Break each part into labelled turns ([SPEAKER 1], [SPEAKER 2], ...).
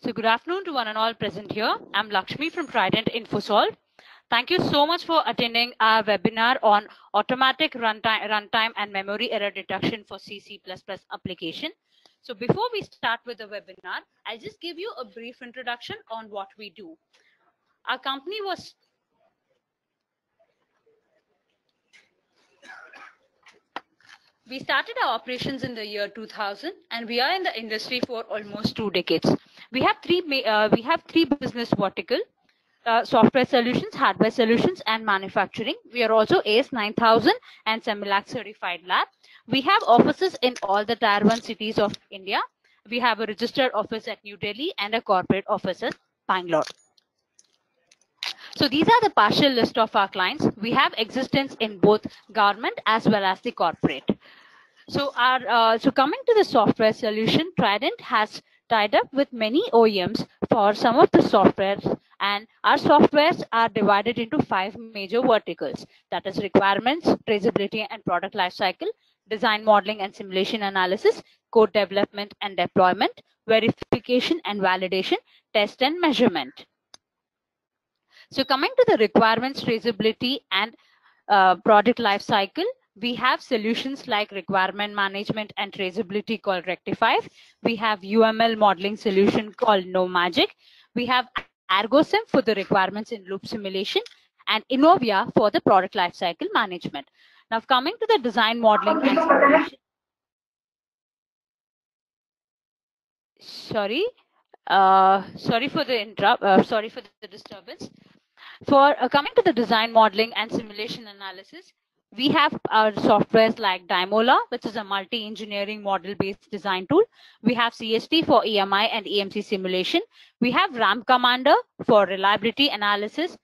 [SPEAKER 1] So good afternoon to one and all present here. I'm Lakshmi from Trident InfoSolve. Thank you so much for attending our webinar on automatic runtime and memory error detection for C++ application. So before we start with the webinar, I'll just give you a brief introduction on what we do. Our company was We started our operations in the year 2000, and we are in the industry for almost 2 decades. We have three business verticals: software solutions, hardware solutions, and manufacturing. We are also AS9000 and Semilac certified lab. We have offices in all the Tier 1 cities of India. We have a registered office at New Delhi and a corporate office at Bangalore. So these are the partial list of our clients. We have existence in both government as well as the corporate. So coming to the software solution, Trident has tied up with many OEMs for some of the softwares, and our softwares are divided into 5 major verticals. That is requirements, traceability and product lifecycle, design modeling and simulation analysis, code development and deployment, verification and validation, test and measurement. So coming to the requirements, traceability and product lifecycle, we have solutions like requirement management and traceability called Rectify. We have UML modeling solution called NoMagic. We have ArgoSim for the requirements in loop simulation, and Innovia for the product lifecycle management. Now coming to the design modeling and simulation. Sorry for the disturbance. For coming to the design modeling and simulation analysis, we have our softwares like Dymola, which is a multi-engineering model-based design tool. We have CST for EMI and EMC simulation. We have RAM Commander for reliability analysis,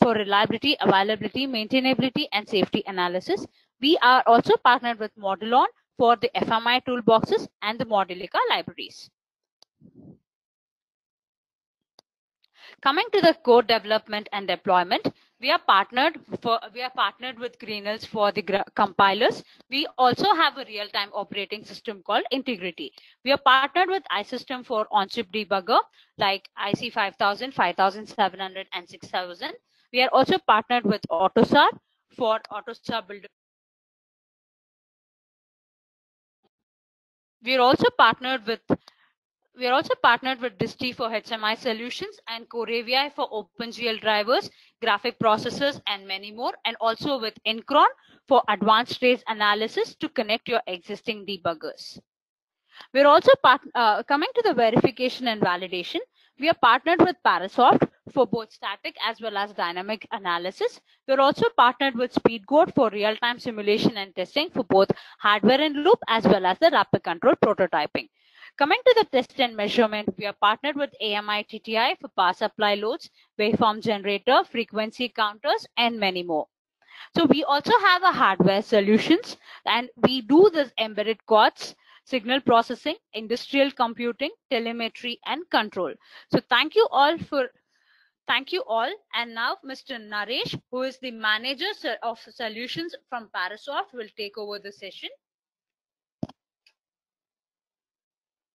[SPEAKER 1] for reliability, availability, maintainability, and safety analysis. We are also partnered with Modulon for the FMI toolboxes and the Modulica libraries. Coming to the code development and deployment, we are partnered with Greenells for the compilers. We also have a real-time operating system called Integrity. We are partnered with iSystem for on-chip debugger like IC 5000, 5700, and 6000. We are also partnered with AutoSAR for AutoSAR builder. We are also partnered with Disti for HMI solutions and CoreAVI for OpenGL drivers, graphic processors, and many more, and also with Incron for advanced trace analysis to connect your existing debuggers. We're also coming to the verification and validation. We are partnered with Parentsoft for both static as well as dynamic analysis. We're also partnered with SpeedGoat for real-time simulation and testing for both hardware in loop as well as the rapid control prototyping. Coming to the test and measurement, we are partnered with AMI TTI for power supply loads, waveform generator, frequency counters, and many more. So we also have a hardware solutions, and we do this embedded cards, signal processing, industrial computing, telemetry, and control. So thank you all. And now Mr. Naresh, who is the manager of solutions from Parentsoft, will take over the session.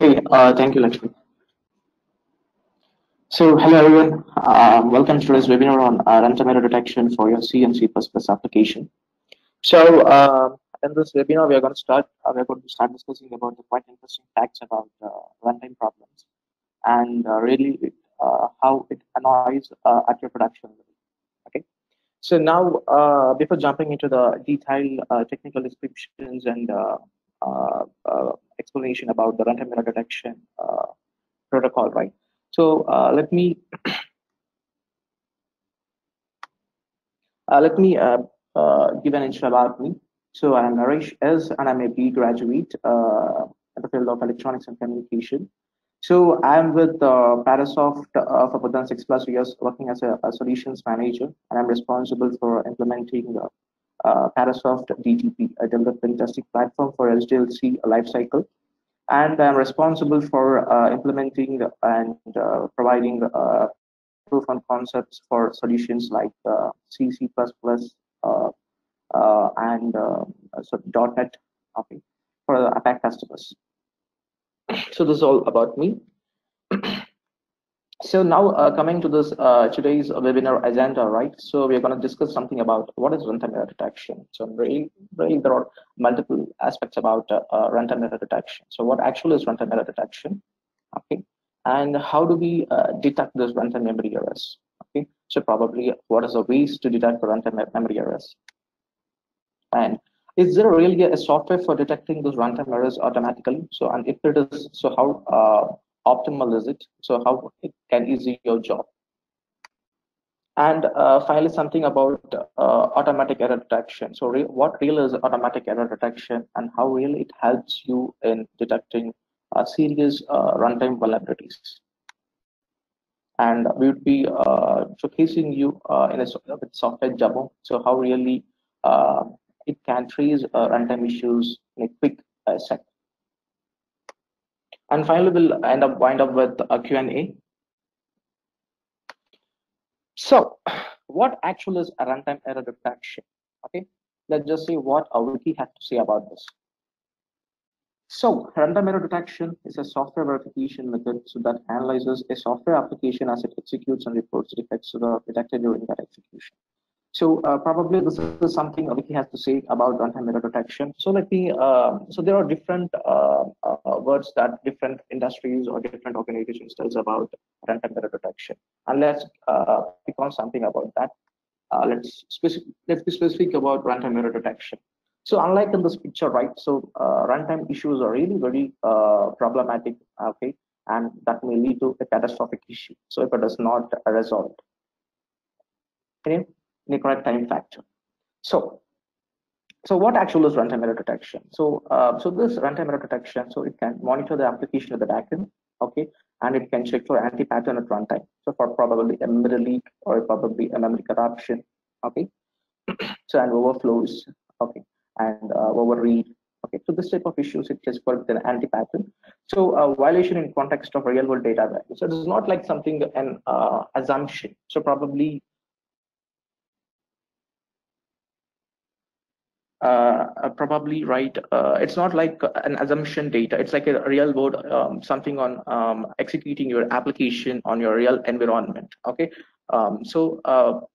[SPEAKER 2] Hey, thank you, Lakshmi. So, hello everyone. Welcome to today's webinar on runtime error detection for your C and C++ application. So, in this webinar, we are going to start discussing about the quite interesting facts about runtime problems and really how it annoys at your production level. Okay. So now, before jumping into the detailed technical descriptions and explanation about the runtime error detection protocol, right? So let me give an intro about me. So I am Naresh S, and I'm a B graduate in the field of electronics and communication. So I'm with Parentsoft for more than 6+ years, working as a solutions manager, and I'm responsible for implementing the Parentsoft DTP, a development testing platform for SDLC lifecycle. And I'm responsible for implementing and providing proof of concepts for solutions like C, C++, and .NET, for the APAC customers. So this is all about me. So now coming to this today's webinar agenda, right? So we're going to discuss something about what is runtime error detection. So really there are multiple aspects about runtime error detection. So what actually is runtime error detection? Okay, and how do we detect those runtime memory errors? Okay, so probably what is the ways to detect the runtime memory errors? And is there really a software for detecting those runtime errors automatically? So, and if it is, so how optimal is it? So how it can easy your job? And finally, something about automatic error detection. So what really is automatic error detection and how really it helps you in detecting serious runtime vulnerabilities. And we would be showcasing you in a with software demo. So how really uh, it can trace runtime issues in a quick set. And finally, we'll wind up with a Q&A. So what actually is a runtime error detection? Okay, let's just see what our wiki has to say about this. So runtime error detection is a software verification method so that analyzes a software application as it executes and reports defects that are detected during that execution. So probably this is something Wiki has to say about runtime error detection. So let me. So there are different words that different industries or different organizations tells about runtime error detection. And let's pick on something about that. Let's be specific about runtime error detection. So unlike in this picture, right? So runtime issues are really very problematic. Okay, and that may lead to a catastrophic issue. So if it is not resolved in the correct time factor. So, so what actually is runtime error detection? So this runtime error detection, so it can monitor the application at the backend, okay, and it can check for anti-pattern at runtime. So for probably a memory leak or probably a memory corruption, okay. So and overflows, okay, and overread, okay. So this type of issues it is called an anti-pattern. So violation in context of real-world data value. So it is not like something an assumption. So probably probably right. It's not like an assumption data. It's like a real world something on executing your application on your real environment. Okay,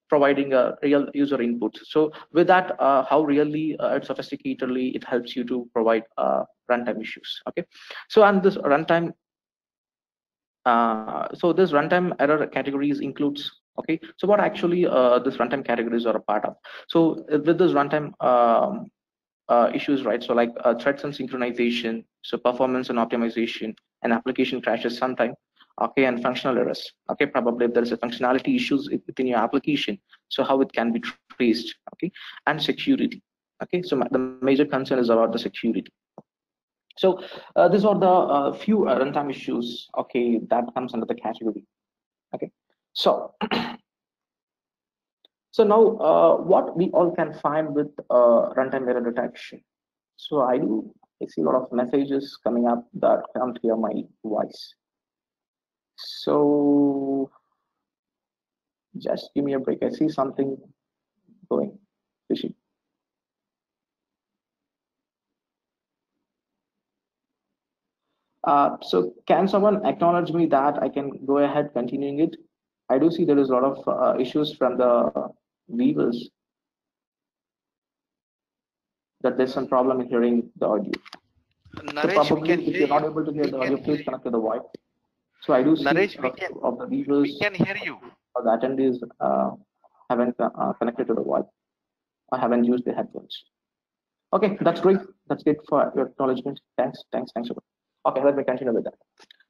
[SPEAKER 2] providing a real user input. So with that, how really sophisticatedly it helps you to provide runtime issues. Okay, so and this runtime. So this runtime error categories includes. Okay, so what actually this runtime categories are a part of. So with this runtime issues, right? So like threads and synchronization, so performance and optimization, and application crashes sometime. Okay, and functional errors. Okay, probably if there is a functionality issues within your application, so how it can be traced. Okay, and security. Okay, so the major concern is about the security. So these are the few runtime issues. Okay, that comes under the category. Okay, so so now what we all can find with runtime error detection. So I see a lot of messages coming up that can't hear my voice. So just give me a break. I see something going fishy. So can someone acknowledge me that I can go ahead continuing it? I do see there is a lot of issues from the viewers that there's some problem in hearing the audio. So
[SPEAKER 3] Naresh, we
[SPEAKER 2] probably
[SPEAKER 3] can
[SPEAKER 2] if
[SPEAKER 3] hear
[SPEAKER 2] you're not
[SPEAKER 3] you.
[SPEAKER 2] able to hear
[SPEAKER 3] We
[SPEAKER 2] the
[SPEAKER 3] can
[SPEAKER 2] audio,
[SPEAKER 3] hear
[SPEAKER 2] please
[SPEAKER 3] you.
[SPEAKER 2] connect to the voice. So I do see
[SPEAKER 3] Naresh,
[SPEAKER 2] of the
[SPEAKER 3] we
[SPEAKER 2] viewers
[SPEAKER 3] can hear you.
[SPEAKER 2] or the attendees haven't connected to the voice or haven't used the headphones. Okay, that's great. That's great for your acknowledgement. Thanks. Okay, let me continue with that.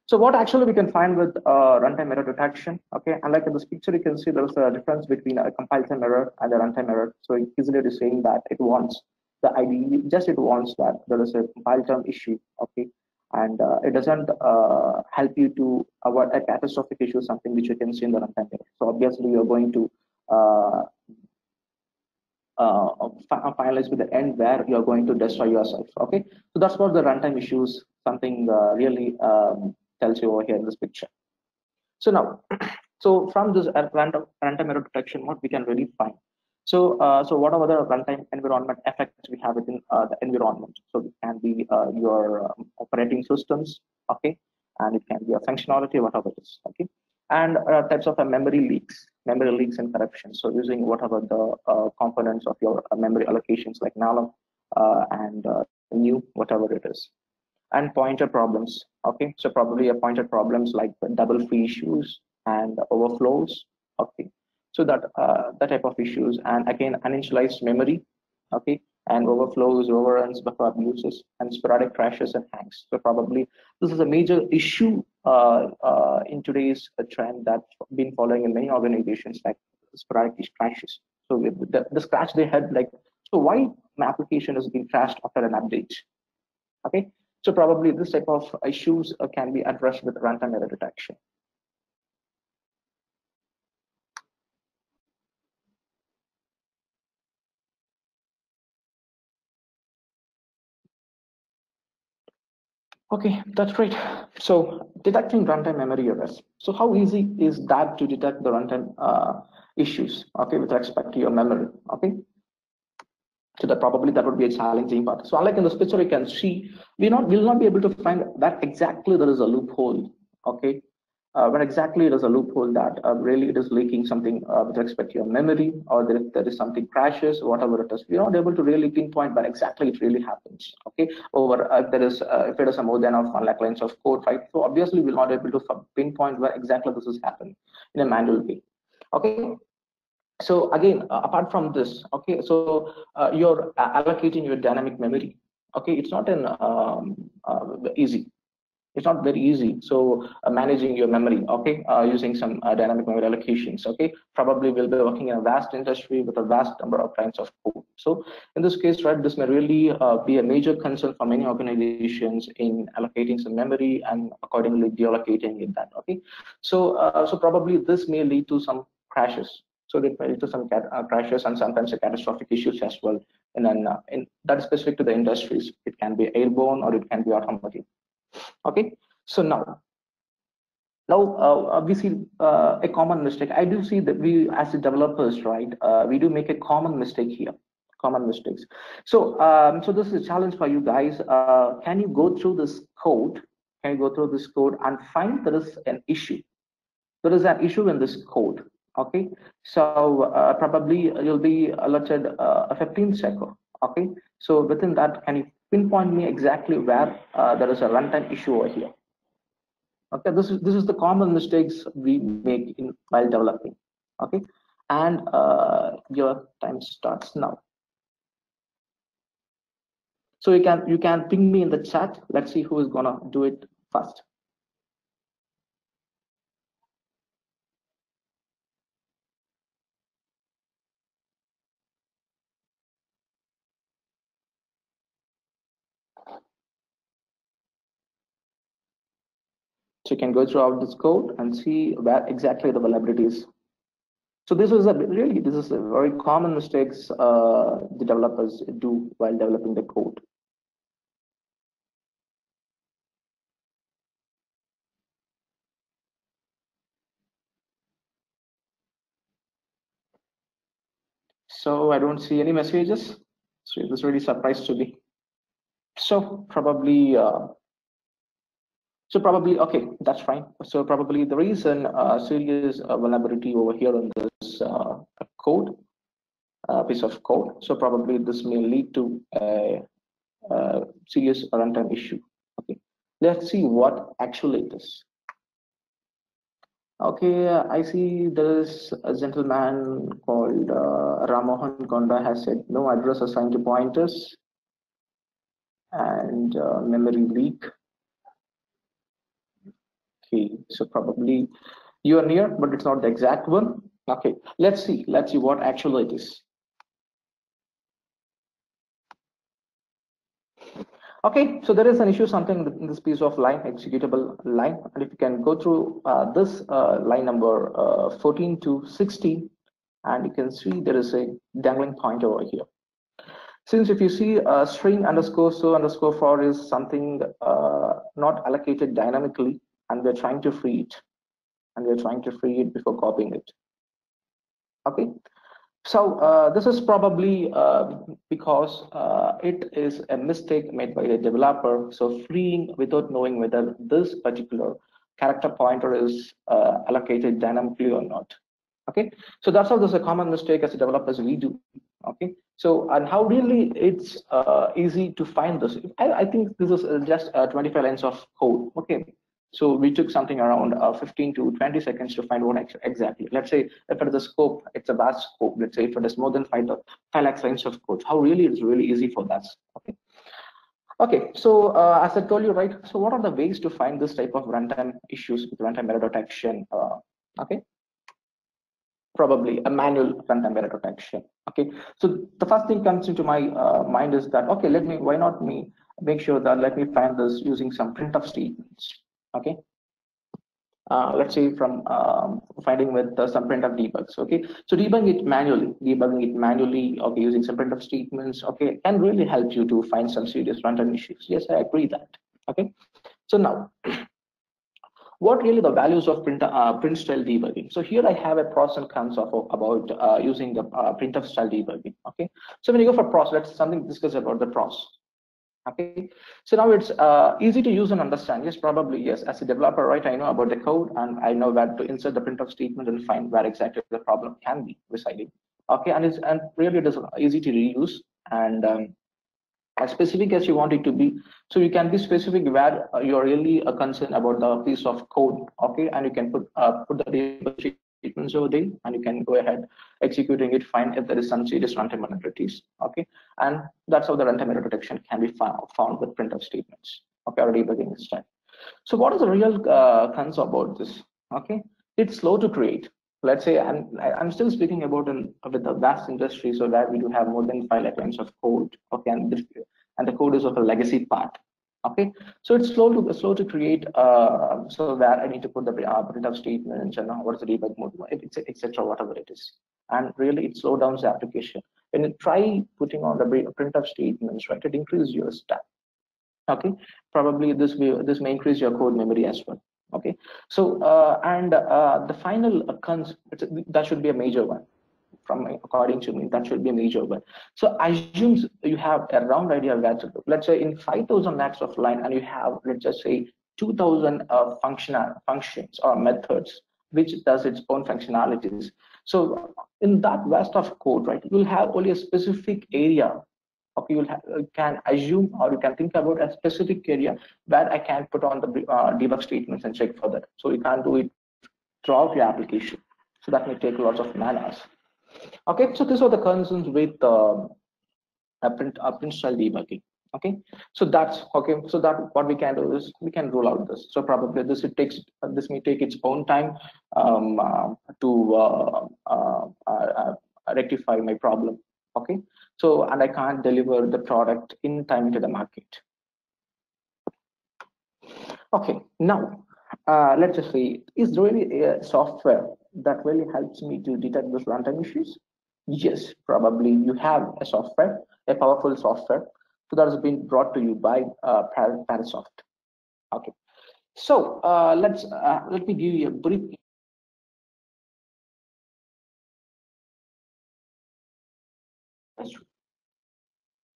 [SPEAKER 2] So what actually we can find with runtime error detection, okay, and like in this picture, you can see there's a difference between a compile time error and a runtime error. So easily it is saying that it wants the IDE, just it wants that there is a compile time issue, okay, and it doesn't help you to avoid a catastrophic issue, something which you can see in the runtime error. So obviously you're going to uh, finalize with the end where you're going to destroy yourself. Okay, so that's what the runtime issues something really tells you over here in this picture. So now, so from this runtime error detection, what we can really find. So what are the runtime environment effects we have within the environment? So it can be your operating systems, okay, and it can be a functionality, whatever it is, okay. and types of memory leaks and corruption. So using whatever the components of your memory allocations like null and new, whatever it is. And pointer problems. Okay, so probably a pointer problems like double free issues and overflows. Okay, so that type of issues, and again uninitialized memory. Okay, and overflows, overruns, buffer abuses, and sporadic crashes and hangs. So probably this is a major issue in today's trend that's been following in many organizations, like sporadic crashes. So with the crash they had, like, so why my application has been crashed after an update? Okay, so probably this type of issues can be addressed with runtime error detection. Okay, that's great. So detecting runtime memory errors. So how easy is that to detect the runtime issues? Okay, with respect to your memory. Okay, so that would be a challenging part. So unlike in this picture, you can see will not be able to find that exactly there is a loophole. Okay, when exactly it is a loophole that really it is leaking something with respect to your memory, or there is something crashes, whatever it is. We're not able to really pinpoint where exactly it really happens. Okay, over there is if it is a more than of 1 lakh lines of code, right? So obviously we're not able to pinpoint where exactly this is happening in a manual way. Okay, so again apart from this, okay, so you're allocating your dynamic memory. Okay, it's not an easy, it's not very easy. So managing your memory, okay, using some dynamic memory allocations. Okay, probably we'll be working in a vast industry with a vast number of lines of code. So in this case, right, this may really be a major concern for many organizations in allocating some memory and accordingly deallocating it that. Okay, so probably this may lead to some crashes. So that may lead to some crashes and sometimes a catastrophic issues as well. And then that is specific to the industries. It can be airborne or it can be automotive. Okay, so now we see a common mistake. I do see that we as the developers, right, we do make a common mistake here, common mistakes. So so this is a challenge for you guys. Can you go through this code, can you go through this code and find there is an issue, there is an issue in this code? Okay, so probably you'll be allotted a 15 second. Okay, so within that, can you pinpoint me exactly where there is a runtime issue over here? Okay, this is the common mistakes we make in while developing. Okay, and your time starts now. So you can ping me in the chat. Let's see who is gonna do it first. So you can go throughout this code and see where exactly the vulnerability is. So this is a very common mistakes the developers do while developing the code. So I don't see any messages. So it was really surprised to me. So probably okay, that's fine. So probably there is an serious vulnerability over here on this code, piece of code. So probably this may lead to a serious runtime issue. Okay, let's see what actually it is. Okay, I see there is a gentleman called Ramohan Gonda has said no address assigned to pointers and memory leak. Okay, so probably you are near, but it's not the exact one. Okay, let's see what actually it is. Okay, so there is an issue, something in this piece of line, executable line, and if you can go through this line number 14 to 16, and you can see there is a dangling pointer over here. Since if you see string underscore so underscore for is something not allocated dynamically, and we're trying to free it, before copying it. Okay, so this is probably because it is a mistake made by the developer. So freeing without knowing whether this particular character pointer is allocated dynamically or not. Okay, so that's how there's a common mistake as developers we do. Okay, so and how really it's easy to find this. I think this is just 25 lines of code. Okay, so we took something around 15 to 20 seconds to find what exactly. Let's say if it is a scope, it's a vast scope. Let's say if it is more than 5 lakh lines of code, how really it's really easy for that. Okay. Okay, so as I told you, right, so what are the ways to find this type of runtime issues with runtime error detection? Okay, probably a manual runtime error detection. Okay, so the first thing comes into my mind is that, okay, why not me make sure that let me find this using some printf statements. Okay, let's say from finding with some printf debugs. Okay, so debugging it manually, okay, using some printf statements, okay, can really help you to find some serious runtime issues. Yes, I agree that. Okay, so now what really the values of print style debugging. So here I have a pros and cons of about using the printf style debugging. Okay, so when you go for pros, let's something discuss about the pros. Okay, so now it's easy to use and understand. Yes, probably yes. As a developer, right, I know about the code and I know where to insert the printf statement and find where exactly the problem can be residing. Okay, and really it is easy to reuse and as specific as you want it to be. So you can be specific where you're really concerned about the piece of code. Okay, and you can put the debug statements over there, and you can go ahead executing it fine if there is some serious runtime vulnerabilities. Okay, and that's how the runtime error detection can be found with printf statements. Okay, or debugging style. So what is the real concern about this? Okay, it's slow to create. Let's say I'm still speaking about with the vast industry, so that we do have more than 5 lakh lines of code. Okay, and the code is of a legacy part. Okay, so it's slow to create. So that I need to put the printf statements and what's the debug mode, etc. Whatever it is, and really it slows down the application. When you try putting on the printf statements, right, it increases your stack. Okay, probably this may increase your code memory as well. Okay, so and the final that should be a major one from according to me, that should be a major one. So assumes you have a round idea where to go. Let's say in 5,000 lakhs of line and you have, let's just say 2,000 functions or methods which does its own functionalities. So in that vast of code, right, you'll have only a specific area. Okay, you can assume or you can think about a specific area where I can put on the debug statements and check for that. So you can't do it throughout your application. So that may take lots of manas. Okay, so these are the concerns with print style debugging. Okay, so that's okay. So that what we can do is we can roll out this. So probably this may take its own time to rectify my problem. Okay, so and I can't deliver the product in time to the market. Okay, now let's just say, is there really a software that really helps me to detect those runtime issues? Yes, probably you have a software, a powerful software. So that has been brought to you by Parentsoft. Okay, so let me give you a brief.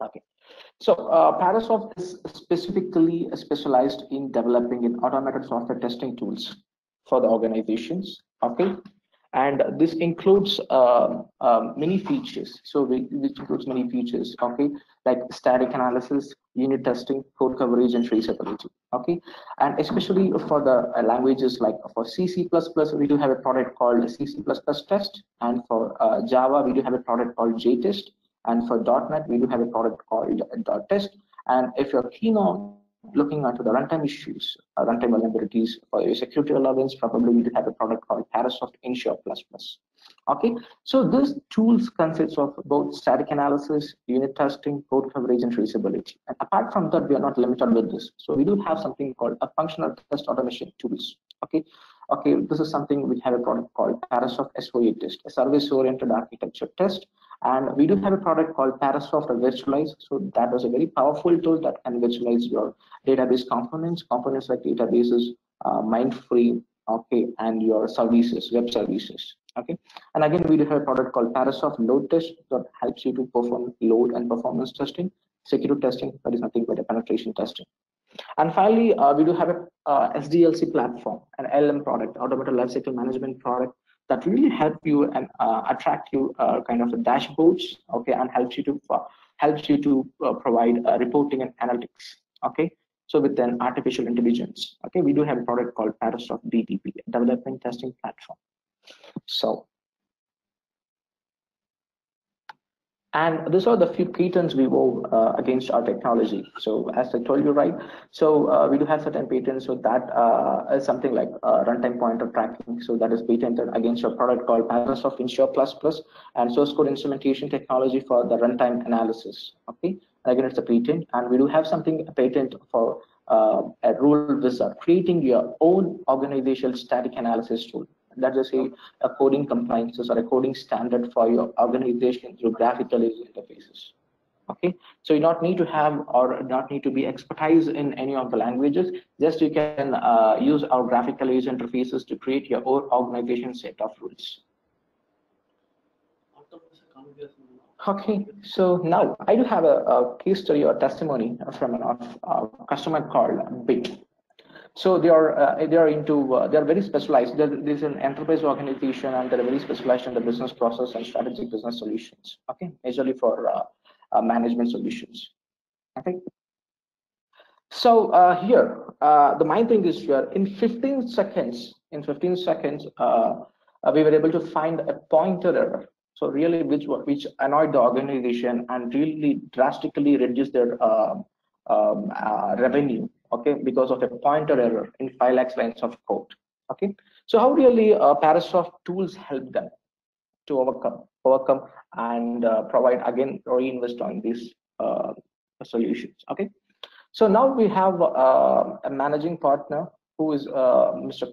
[SPEAKER 2] Okay, so Parentsoft is specifically specialized in developing in automated software testing tools for the organizations. Okay, and this includes many features. So which includes many features. Okay, like static analysis, unit testing, code coverage, and traceability. Okay, and especially for the languages like for C, C++, we do have a product called C, C++ test, and for Java, we do have a product called JTest. And for .NET, we do have a product called .test. And if you're keen on looking into the runtime issues, runtime vulnerabilities for your security allowance, probably we do have a product called Parentsoft Ensure++. Okay, so these tools consist of both static analysis, unit testing, code coverage, and traceability. And apart from that, we are not limited with this. So we do have something called a functional test automation tools. Okay, this is something we have a product called Parentsoft SOA test, a service-oriented architecture test. And we do have a product called Parentsoft Virtualize. So that was a very powerful tool that can virtualize your database components like databases, Mindfree, okay, and your services, web services. Okay, and again, we do have a product called Parentsoft Load Test that helps you to perform load and performance testing, security testing, that is nothing but a penetration testing. And finally, we do have a SDLC platform, an LM product, automated lifecycle management product, that really help you and attract you kind of dashboards, okay, and helps you to provide reporting and analytics, okay. So with an artificial intelligence, okay, we do have a product called Parentsoft DTP, development testing platform. So, and these are the few patents we wove against our technology. So as I told you, right? So we do have certain patents. So that is something like runtime pointer tracking. So that is patented against a product called Parentsoft Ensure Plus Plus, and source code instrumentation technology for the runtime analysis. Okay, and again, it's a patent. And we do have something a patent for a rule wizard, creating your own organizational static analysis tool. Let's just say a coding compliances or a coding standard for your organization through graphical user interfaces. Okay, so you not need to have or not need to be expertise in any of the languages. Just you can use our graphical user interfaces to create your own organization set of rules. Okay, so now I do have a case study or testimony from a customer called BIT. So they are into they are very specialized. There's an enterprise organization, and they're very specialized in the business process and strategic business solutions. Okay, majorly for management solutions. Okay. So here the main thing is here in 15 seconds. In 15 seconds, we were able to find a pointer error. So really, which annoyed the organization and really drastically reduced their revenue, okay, because of a pointer error in 5 lakhs lines of code. Okay, so how really Parentsoft tools help them to overcome and provide again reinvest on these solutions. Okay, so now we have a managing partner who is Mr.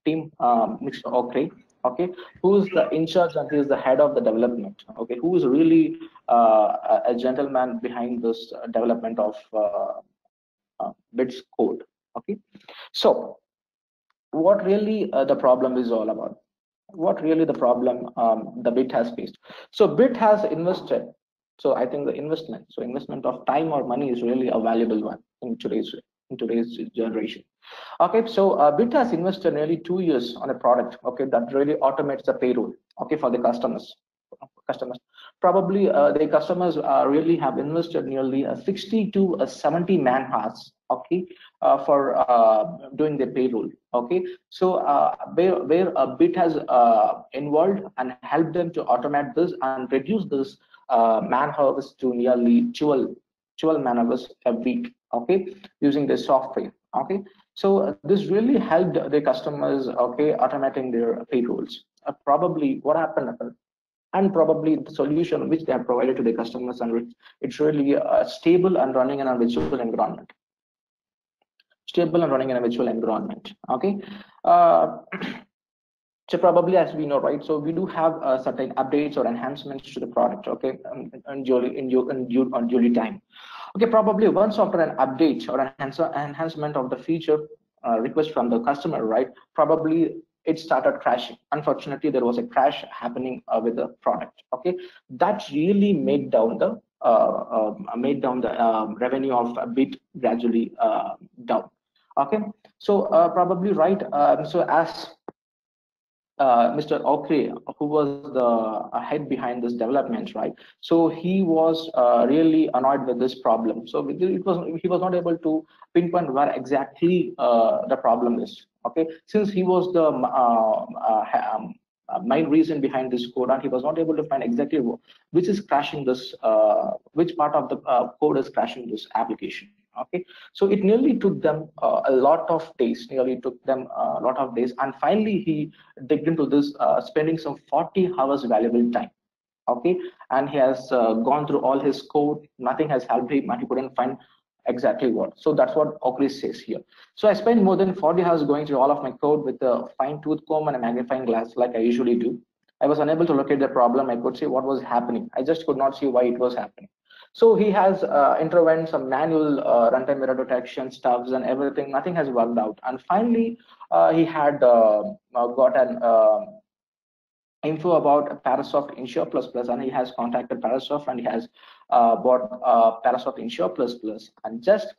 [SPEAKER 2] Tim Mr. Okray, okay, who is the in charge and he is the head of the development, okay, who is really a gentleman behind this development of BIT's code. Okay, so what really the problem is all about? What really the problem the BIT has faced? So BIT has invested. So I think the investment of time or money is really a valuable one in today's generation. Okay, so BIT has invested nearly 2 years on a product, okay, that really automates the payroll, okay, for the customers. Probably the customers really have invested nearly 60 to 70 man hours, okay, for doing the payroll. Okay, so where a BIT has involved and helped them to automate this and reduce this man hours to nearly 12 man hours a week, okay, using the software. Okay, so this really helped the customers, okay, automating their payrolls. Probably what happened, and probably the solution which they have provided to the customers, and it's really stable and running in a virtual environment. Stable and running in a virtual environment. Okay. So probably, as we know, right, so we do have certain updates or enhancements to the product, okay, on duly time. Okay, probably once after an update or enhancement of the feature request from the customer, right, probably it started crashing. Unfortunately, there was a crash happening with the product. Okay, that really made down the revenue of a BIT gradually down. Okay, so probably right. So as Mr. Okray, who was the head behind this development, right? So he was really annoyed with this problem. So he was not able to pinpoint where exactly the problem is. Okay, since he was the main reason behind this code, and he was not able to find exactly which is crashing this, which part of the code is crashing this application. Okay, so it nearly took them a lot of days, and finally he digged into this, spending some 40 hours valuable time. Okay, and he has gone through all his code, nothing has helped him, and he couldn't find exactly what. So that's what Okray says here. So I spent more than 40 hours going through all of my code with a fine-tooth comb and a magnifying glass like I usually do. I was unable to locate the problem. I could see what was happening. I just could not see why it was happening. So he has intervened some manual runtime error detection stuffs and everything. Nothing has worked out. And finally, he had got an info about Parentsoft Ensure Plus Plus, and he has contacted Parentsoft, and he has bought Parentsoft Ensure Plus Plus. And just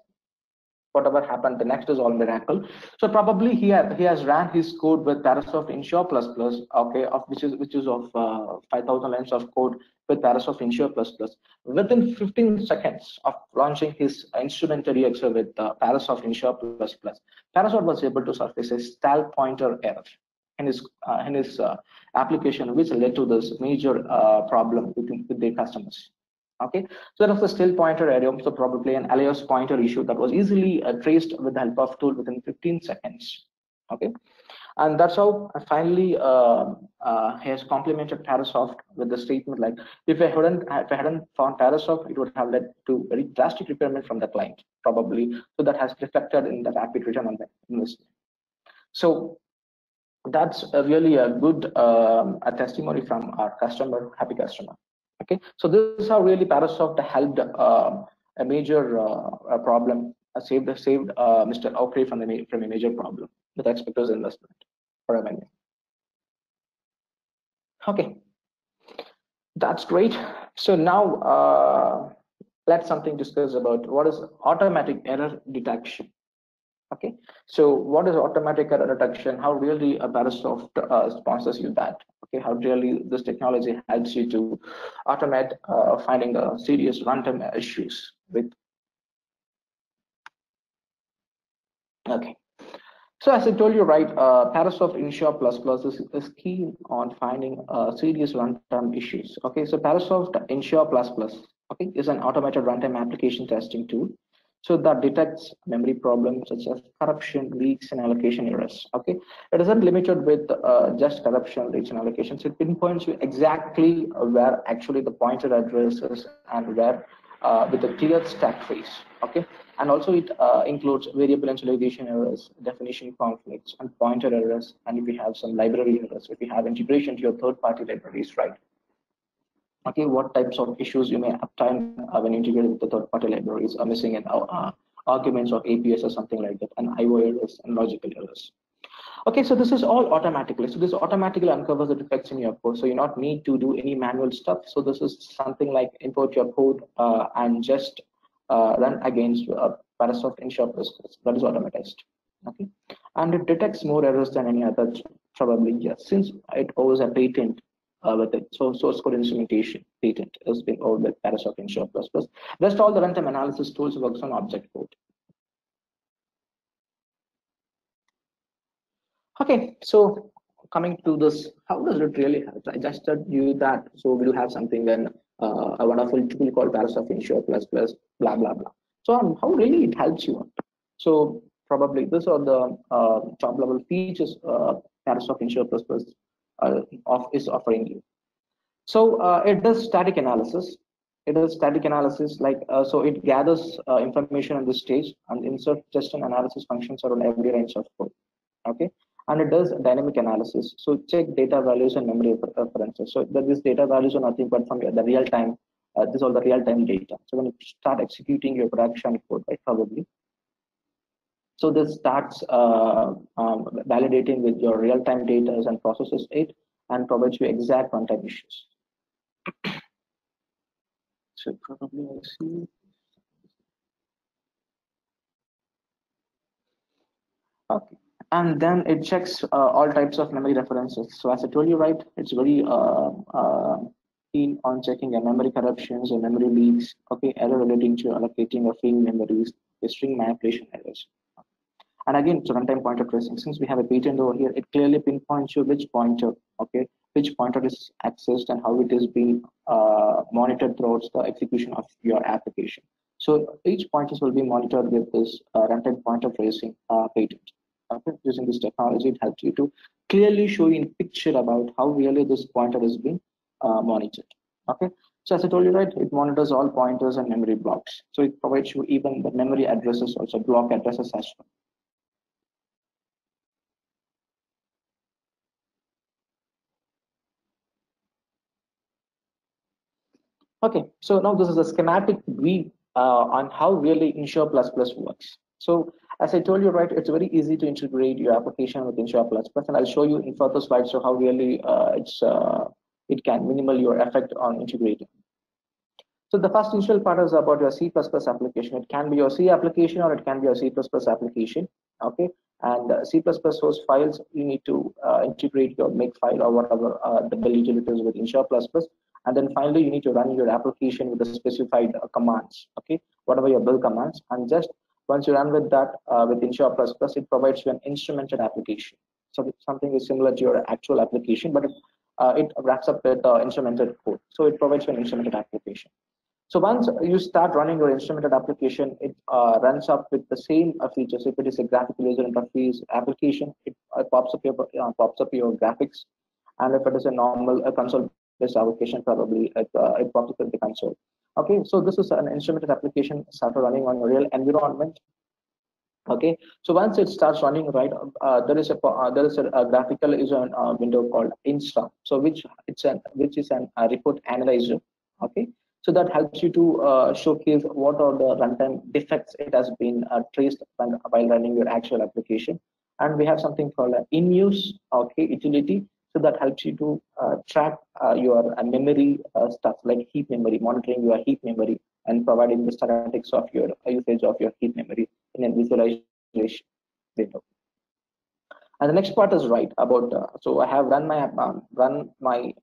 [SPEAKER 2] whatever happened the next is all miracle. So probably he has ran his code with Parentsoft Insure plus plus, okay, of which is of 5,000 lines of code with Parentsoft Insure plus plus. Within 15 seconds of launching his instrumental EXO with Parentsoft Insure plus plus, Parentsoft was able to surface a style pointer error in his application, which led to this major problem with their customers. Okay, so that was the still pointer error, so probably an alias pointer issue that was easily traced with the help of tool within 15 seconds. Okay, and that's how finally he has complemented Parentsoft with the statement like, if I hadn't found Parentsoft, it would have led to very drastic repairment from the client probably. So that has reflected in the rapid return on the investment. So that's really a good a testimony from our customer, happy customer. Okay, so this is how really Parentsoft helped a major problem, saved Mr. Oakley from a major problem with expectors investment for revenue. Okay, that's great. So now let's something discuss about what is automatic error detection. Okay, so what is automatic error detection? How really Parentsoft sponsors you that? Okay, how really this technology helps you to automate finding the serious runtime issues with. Okay, so as I told you, right, Parentsoft Insure plus plus is key on finding serious runtime issues. Okay, so Parentsoft Insure plus plus, okay, is an automated runtime application testing tool. So that detects memory problems such as corruption, leaks, and allocation errors. Okay, it isn't limited with just corruption, leaks, and allocations. It pinpoints you exactly where actually the pointer address is and where with a clear stack trace. Okay, and also it includes variable initialization errors, definition conflicts, and pointer errors. And if you have some library errors, if you have integration to your third-party libraries, right? Okay, what types of issues you may obtain when integrated with the third-party libraries are missing in arguments of APS or something like that, and IO errors and logical errors. Okay, so this is all automatically. So this automatically uncovers the defects in your code. So you not need to do any manual stuff. So this is something like import your code and just run against Parentsoft Insure plus. That is automatized. Okay, and it detects more errors than any other, probably, yes, since it owes a patent with it. So source code instrumentation patent has been owed with Parentsoft Insure plus plus. Rest all the runtime analysis tools works on object code. Okay, so coming to this, how does it really help? I just told you that. So we'll have something then a wonderful tool called Parentsoft Insure plus plus blah blah blah. So how really it helps you? So probably these are the top level features Parentsoft Insure plus plus is offering you. So it does static analysis. It does static analysis, like so it gathers information on this stage and insert test and analysis functions around every range of code. Okay, and it does dynamic analysis. So check data values and memory references. So these data values are nothing but from the real time. This is all the real time data. So when you start executing your production code, right, probably. So this starts validating with your real time data and processes it and provides you exact runtime issues. So probably I see. Okay, and then it checks all types of memory references. So as I told you, right, it's very keen on checking your memory corruptions or memory leaks. Okay, error relating to allocating or freeing memories, string manipulation errors. And again, it's runtime pointer tracing. Since we have a patent over here, it clearly pinpoints you which pointer, okay, which pointer is accessed and how it is being monitored throughout the execution of your application. So each pointers will be monitored with this runtime pointer tracing patent. Okay, using this technology, it helps you to clearly show you in picture about how really this pointer is being monitored. Okay, so as I told you, right, it monitors all pointers and memory blocks. So it provides you even the memory addresses, also block addresses as well. Okay, so now this is a schematic view on how really Insure plus plus works. So as I told you, right, it's very easy to integrate your application with Insure plus plus, and I'll show you in further slides so how really it can minimal your effect on integrating. So the first initial part is about your C++ application. It can be your C application or it can be your C++ application. Okay, and C++ source files, you need to integrate your make file or whatever the build utilities with Insure++, and then finally you need to run your application with the specified commands. Okay, whatever your build commands, and just once you run with that with Insure++, it provides you an instrumented application. So something is similar to your actual application, but it wraps up with instrumented code. So it provides you an instrumented application. So once you start running your instrumented application, it runs up with the same features. If it is a graphical user interface application, it pops up your graphics, and if it is a normal console-based application, probably it pops up with the console. Okay, so this is an instrumented application started running on your real environment. Okay, so once it starts running, right, there is a graphical user window called Insta, so which is an report analyzer. Okay, so that helps you to showcase what are the runtime defects it has been traced while running your actual application. And we have something called an in-use, okay, utility. So that helps you to track your memory stuff like heap memory, monitoring your heap memory and providing the statistics of your usage of your heap memory in a visualization window. And the next part is right about so I have run my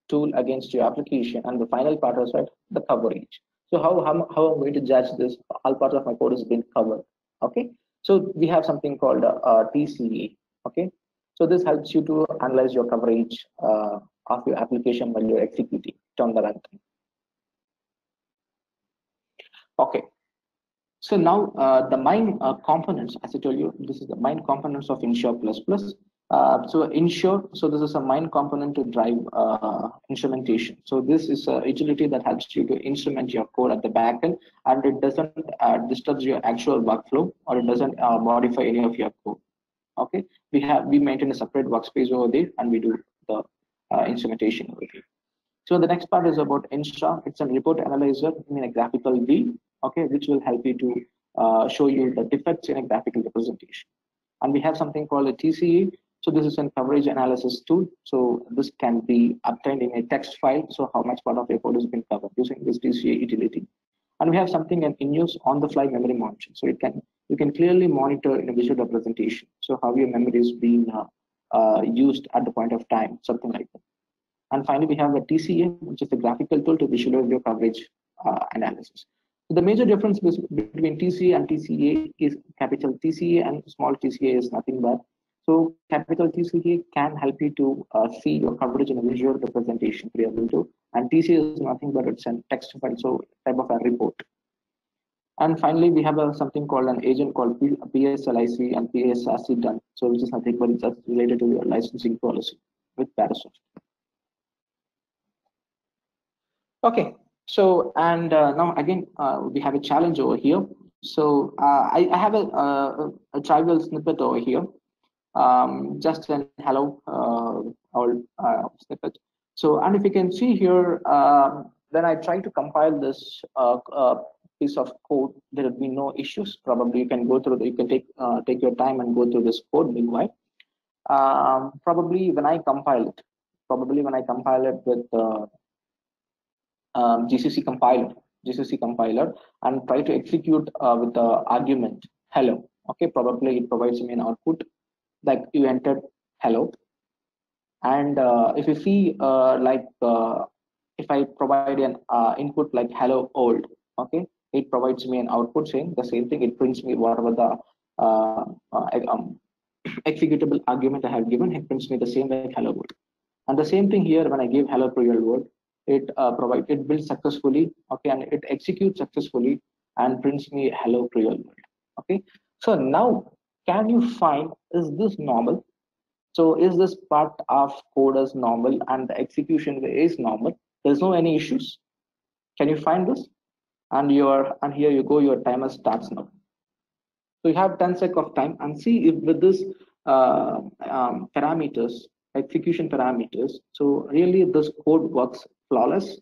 [SPEAKER 2] tool against your application, and the final part is right, the coverage. So how I'm going to judge this? All parts of my code has been covered. Okay, so we have something called TCA. Okay, so this helps you to analyze your coverage of your application when you're executing it on the runtime. Okay, so now the main components, as I told you, this is the main components of Insure++. So Insure, so this is a main component to drive instrumentation. So this is a utility that helps you to instrument your code at the backend, and it doesn't disturb your actual workflow, or it doesn't modify any of your code. Okay, we maintain a separate workspace over there, and we do the instrumentation over here. So the next part is about Instra. It's a report analyzer in a graphical view, okay, which will help you to show you the defects in a graphical representation. And we have something called a TCA. So this is a coverage analysis tool. So this can be obtained in a text file. So how much part of your code has been covered using this TCA utility. And we have something in use on-the-fly memory monitoring. So you can clearly monitor in a visual representation. So how your memory is being used at the point of time, something like that. And finally, we have the TCA, which is the graphical tool to visualize your coverage analysis. So the major difference between TCA and TCA is capital TCA and small TCA is nothing but. So capital TCA can help you to see your coverage in a visual representation, be able to. And TCA is nothing but it's a text file, so type of a report. And finally, we have something called an agent called PSLIC and PSRC done. So which is nothing but it's just related to your licensing policy with Parentsoft. Okay, so and now again we have a challenge over here. So I have a trivial snippet over here, just an hello snippet. So and if you can see here, when I try to compile this piece of code, there will be no issues. Probably you can go through. You can take your time and go through this code meanwhile. Probably when I compile it with GCC compiler and try to execute with the argument hello. Okay, probably it provides me an output like you entered hello. And if you see if I provide an input like hello old, okay, it provides me an output saying the same thing. It prints me whatever the executable argument I have given. It prints me the same like hello world. And the same thing here when I give hello to real world, it builds successfully, okay, and it executes successfully and prints me hello to real world. Okay, so now can you find, is this normal? So is this part of code as normal and the execution is normal? There's no any issues. Can you find this? And here you go, your timer starts now. So you have 10 seconds of time and see if with this parameters, execution parameters, so really this code works flawless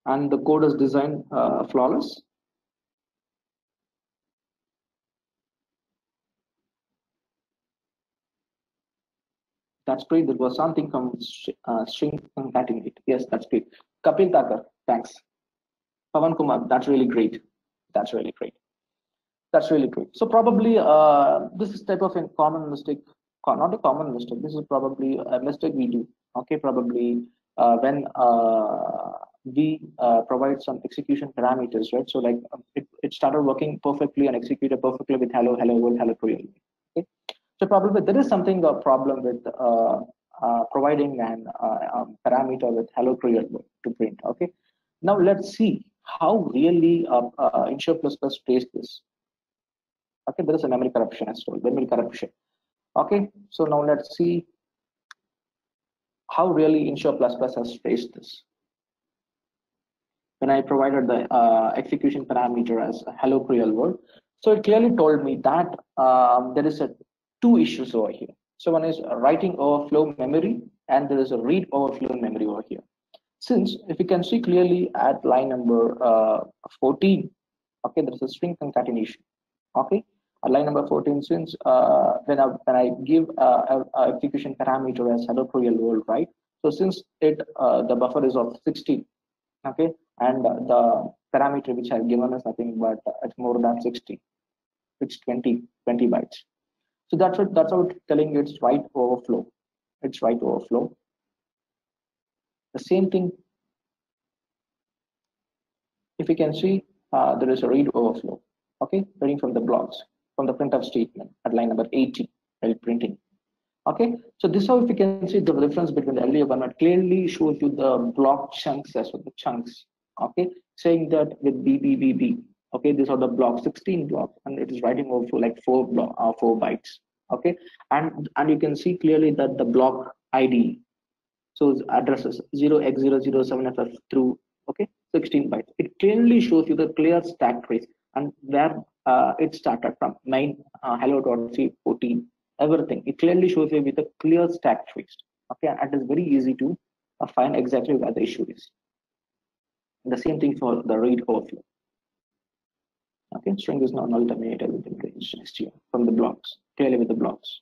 [SPEAKER 2] and the code is designed flawless. That's great. There was something from string concatenate. Yes, that's great. Kapil Thakur, thanks. Pavan Kumar, that's really great. That's really great. That's really great. So probably this is type of a common mistake, not a common mistake. This is probably a mistake we do. Okay, probably when we provide some execution parameters, right? So like it started working perfectly and executed perfectly with hello, hello world, hello query. Okay, so probably there is something a problem with providing an parameter with hello query to print. Okay, now let's see how really Ensure Plus Plus plays this. Okay, there is a memory corruption as well, memory corruption. Okay, so now let's see how really Ensure Plus Plus has faced this. When I provided the execution parameter as hello real world, so it clearly told me that there is two issues over here. So one is writing overflow memory, and there is a read overflow memory over here. Since if you can see clearly at line number 14, okay, there is a string concatenation. Okay, line number 14, since when I give a execution parameter as hello real world, right? So since it the buffer is of 16, okay, and the parameter which I've given is nothing but it's more than 60, it's 20 bytes. So that's how it's telling it's write overflow. It's write overflow. The same thing, if you can see, there is a read overflow. Okay, reading from the blocks, from the printf statement at line number 80 while printing. Okay, so this is how if you can see the difference between the earlier one, it clearly shows you the block chunks as well, the chunks. Okay, saying that with BBBB. Okay, these are the blocks, 16 blocks, and it is writing overflow like 4 bytes. Okay, and you can see clearly that the block ID, so addresses 0x007ff through, okay, 16 bytes. It clearly shows you the clear stack trace and where it started from 9 hello.c14, everything. It clearly shows you with a clear stack trace. Okay, and it is very easy to find exactly where the issue is. And the same thing for the read overflow. Okay, string is now null terminated with the range next year from the blocks, clearly with the blocks.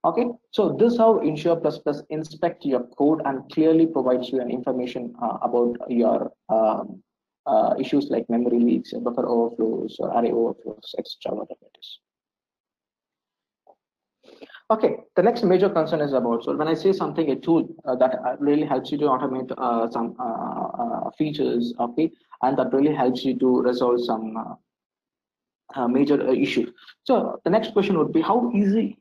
[SPEAKER 2] Okay, so this is how Ensure Plus Plus inspect your code and clearly provides you an information about your issues like memory leaks, buffer overflows, or array overflows, etc. Whatever it is. Okay, the next major concern is about, so when I say something, a tool that really helps you to automate some features, okay, and that really helps you to resolve some major issues. So the next question would be how easy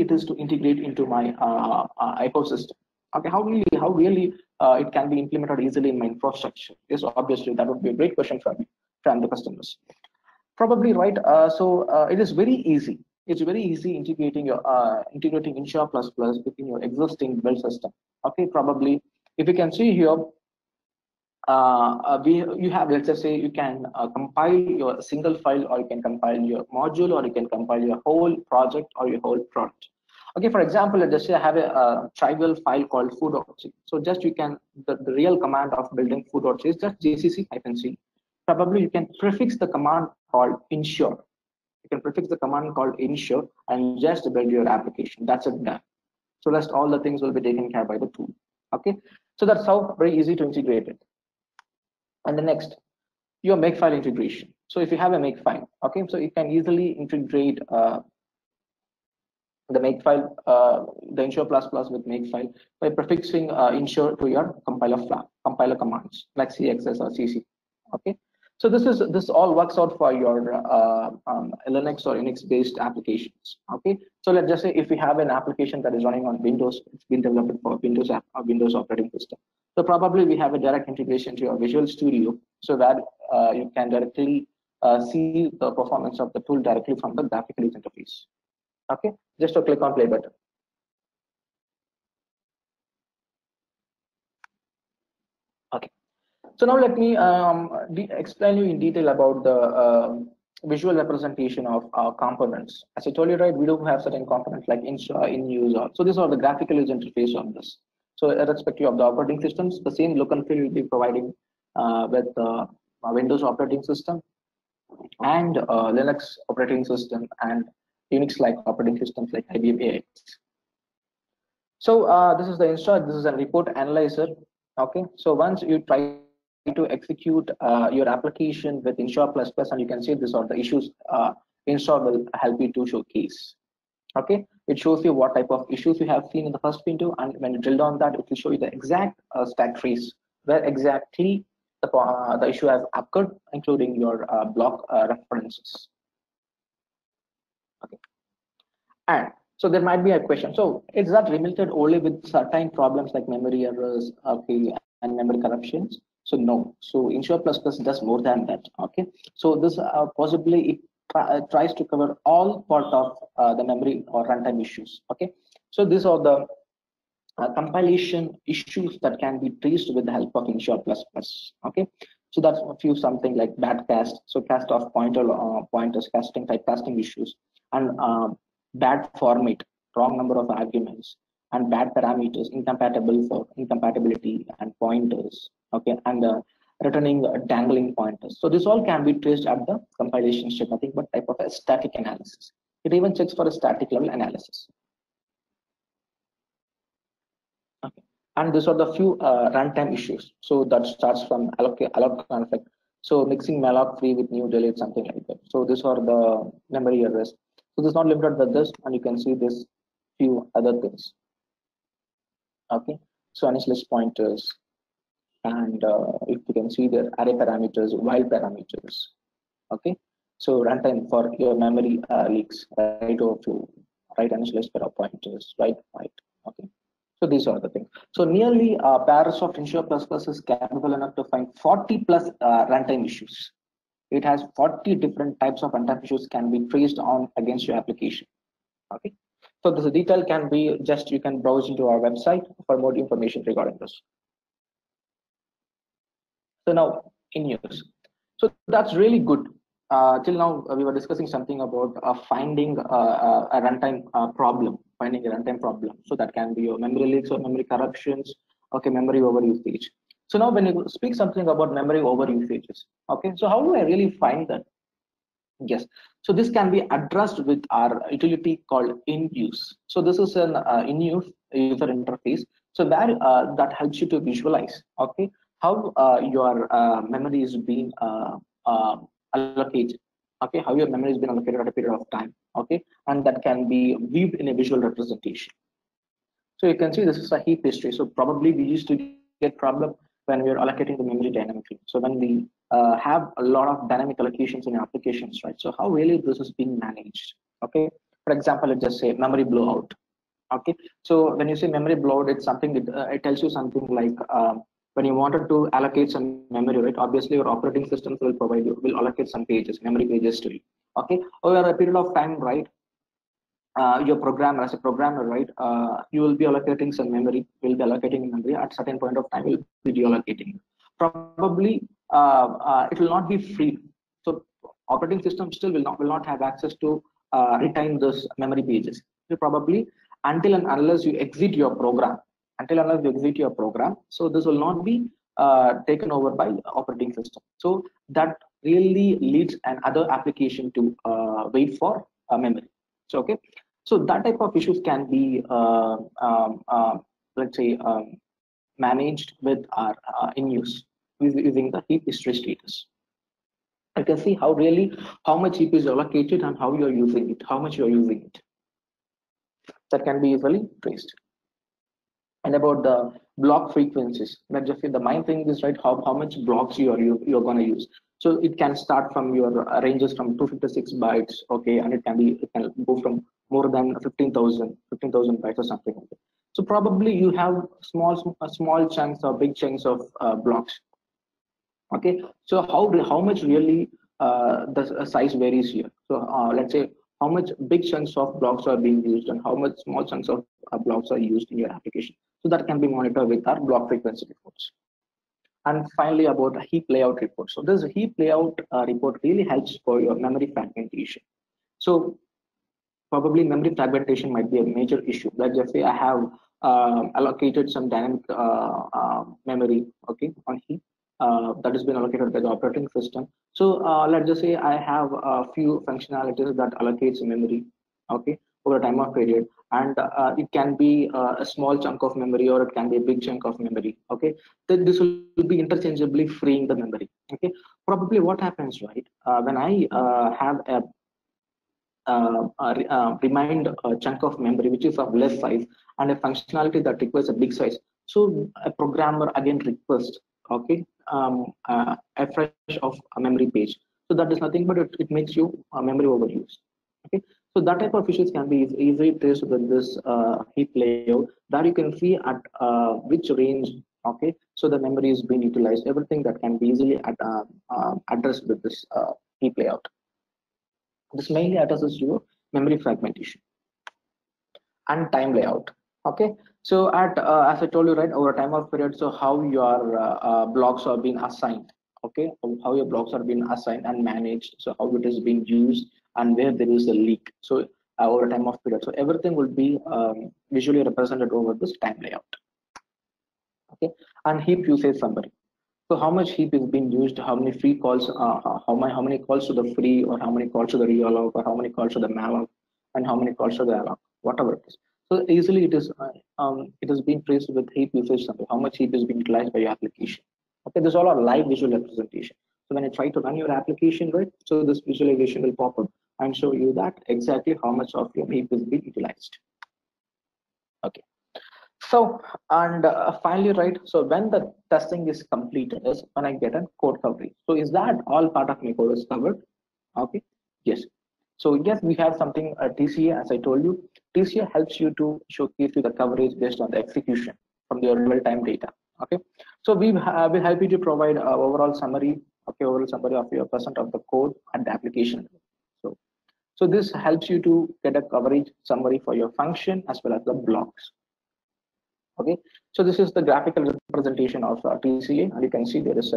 [SPEAKER 2] it is to integrate into my ecosystem. Okay, how really it can be implemented easily in my infrastructure. Yes, obviously that would be a great question from the customers. Probably right. It is very easy. It's very easy integrating Ensure Plus Plus within your existing build system. Okay, probably if you can see here, you have, let's just say you can compile your single file, or you can compile your module, or you can compile your whole project or your whole product. Okay, for example, let's just say I have a trivial file called foo.c. So just you can, the real command of building foo.c is just gcc-c. Probably you can prefix the command called ensure. You can prefix the command called ensure and just build your application. That's it, done. So rest all the things will be taken care by the tool. Okay, so that's how very easy to integrate it. And the next, your makefile integration. So if you have a makefile, okay, so you can easily integrate the makefile, the Ensure Plus Plus with makefile by prefixing ensure to your compiler commands like cxs or cc. Okay, so this all works out for your Linux or Unix based applications. Okay, so let's just say if we have an application that is running on Windows, it's been developed for Windows Windows operating system. So probably we have a direct integration to your Visual Studio, so that you can directly see the performance of the tool directly from the graphical user interface. Okay, just to click on play button. Okay, so now let me explain you in detail about the visual representation of our components. As I told you, right, we do have certain components like in use. So these are the graphical user interface of this. So irrespective of the operating systems, the same look and feel will be providing with Windows operating system and Linux operating system and Unix-like operating systems like IBM AX. So this is the install. This is a report analyzer. Okay. So once you try to execute your application with Install++, and you can see these are the issues install will help you to showcase. Okay. It shows you what type of issues you have seen in the first window, and when you drill down that, it will show you the exact stack trace where exactly the issue has occurred, including your block references. Okay. And so there might be a question. So is that limited only with certain problems like memory errors, okay, and memory corruptions? So no. So Ensure++ does more than that. Okay. So this possibly it tries to cover all part of the memory or runtime issues. Okay. So these are the compilation issues that can be traced with the help of Ensure++. Okay. So that's a few something like bad cast. So cast of pointers, casting type casting issues, and bad format, wrong number of arguments, and bad parameters, incompatible for incompatibility and pointers. Okay, and returning dangling pointers. So this all can be traced at the compilation step. Nothing but type of a static analysis. It even checks for a static level analysis. Okay. And these are the few runtime issues. So that starts from allocate conflict. So mixing malloc free with new delete, something like that. So these are the memory errors. So this is not limited with this, and you can see this few other things. Okay. So initialize pointers, and if you can see the array parameters, while parameters. Okay. So runtime for your memory leaks, right overflow, right initialize pair of pointers, right. Okay. So these are the things. So nearly Parentsoft Ensure++ is capable enough to find 40 plus runtime issues. It has 40 different types of runtime issues can be traced on against your application. Okay. So this detail can be just, you can browse into our website for more information regarding this. So now in use. So that's really good. Till now we were discussing something about finding a runtime problem, finding a runtime problem. So that can be your memory leaks or memory corruptions, okay, memory overusage. So now when you speak something about memory overusages, okay, so how do I really find that? Yes, so this can be addressed with our utility called in-use. So this is an in-use user interface. So where that helps you to visualize, okay, how your memory is being allocated, okay, how your memory has been allocated at a period of time, okay, and that can be viewed in a visual representation. So you can see this is a heap history. So probably we used to get problem when we are allocating the memory dynamically. So when we have a lot of dynamic allocations in applications, right? So how really this is being managed? Okay. For example, let's just say memory blowout. Okay. So when you say memory blowout, it's something that it tells you something like when you wanted to allocate some memory, right? Obviously, your operating systems will provide you, will allocate some pages, memory pages to you. Okay. Over a period of time, right? Your programmer, as a programmer, right, you will be allocating some memory, will be allocating memory at certain point of time, will be deallocating. Probably it will not be free. So operating system still will not have access to retain those memory pages. So probably until and unless you exit your program, so this will not be taken over by operating system. So that really leads another application to wait for memory. So okay, so that type of issues can be let's say managed with our in use using the heap history status. You can see how really how much heap is allocated and how you're using it, how much you're using it. That can be easily traced. And about the block frequencies, let's just say the main thing is, right, how much blocks you're going to use. So it can start from your ranges from 256 bytes, okay, and it can go from more than 15,000 bytes or something like that. So probably you have small chunks or big chunks of blocks. Okay, so how much really the size varies here. So let's say how much big chunks of blocks are being used and how much small chunks of blocks are used in your application. So that can be monitored with our block frequency reports. And finally, about a heap layout report. So this heap layout report really helps for your memory fragmentation. So probably memory fragmentation might be a major issue. Let's just say I have allocated some dynamic memory, okay, on heap that has been allocated by the operating system. So let's just say I have a few functionalities that allocates memory, okay, over a time of period, and it can be a small chunk of memory or it can be a big chunk of memory. Okay, then this will be interchangeably freeing the memory. Okay, probably what happens, right? When I have remind a chunk of memory which is of less size and a functionality that requires a big size, so a programmer again requests, okay, a fresh of a memory page. So that is nothing but it makes you memory overuse. Okay, so that type of issues can be easily traced with this heap layout, that you can see at which range, okay, so the memory is being utilized, everything that can be easily addressed with this heap layout. This mainly addresses your memory fragmentation and time layout. Okay, so at as I told you, right, over a time of period, so how your blocks are being assigned. Okay, how your blocks are being assigned and managed. So how it is being used and where there is a leak. So over a time of period, so everything will be visually represented over this time layout. Okay, and heap usage summary. So how much heap is being used, how many free calls, how many calls to the free, or how many calls to the realloc, or how many calls to the malloc, and how many calls to the alloc, whatever it is. So easily it is being traced with heap usage summary, how much heap is being utilized by your application. Okay, this all are live visual representation. So when you try to run your application, right, so this visualization will pop up and show you that exactly how much of your heap is being utilized. Okay. So, and finally, right, so when the testing is completed is when I get a code coverage. So is that all part of my code is covered? Okay, yes. So yes, we have something TCA, as I told you. TCA helps you to showcase you the coverage based on the execution from your real-time data. Okay, so we will help you to provide overall summary, okay, overall summary of your percent of the code and the application. So, so this helps you to get a coverage summary for your function as well as the blocks. Okay, so this is the graphical representation of TCA, and you can see there is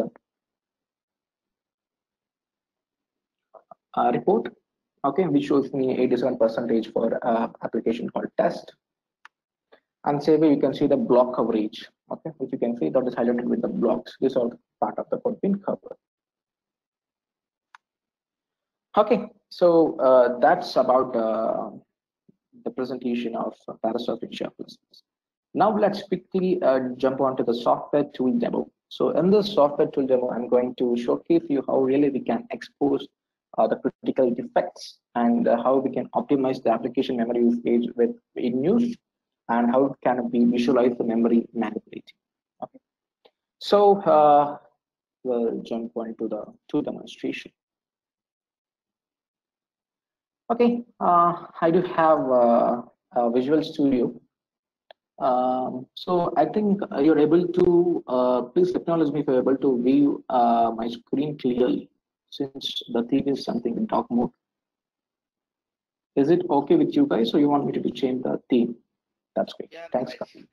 [SPEAKER 2] a report, okay, which shows me 87% for application called test. And same way you can see the block coverage, okay, which you can see that is highlighted with the blocks. This are part of the code being covered. Okay, so that's about the presentation of Parentsoft in Shell. Now let's quickly jump onto the software tool demo. So in this software tool demo, I'm going to showcase you how really we can expose the critical defects and how we can optimize the application memory usage with in use, and how it can be visualize the memory manipulating. Okay. So we'll jump into the tool demonstration. Okay, I do have a Visual Studio. So I think you're able to, please acknowledge me if you're able to view my screen clearly, since the theme is something in dark mode. Is it okay with you guys, or you want me to change the theme? That's great. Yeah, thanks, guys.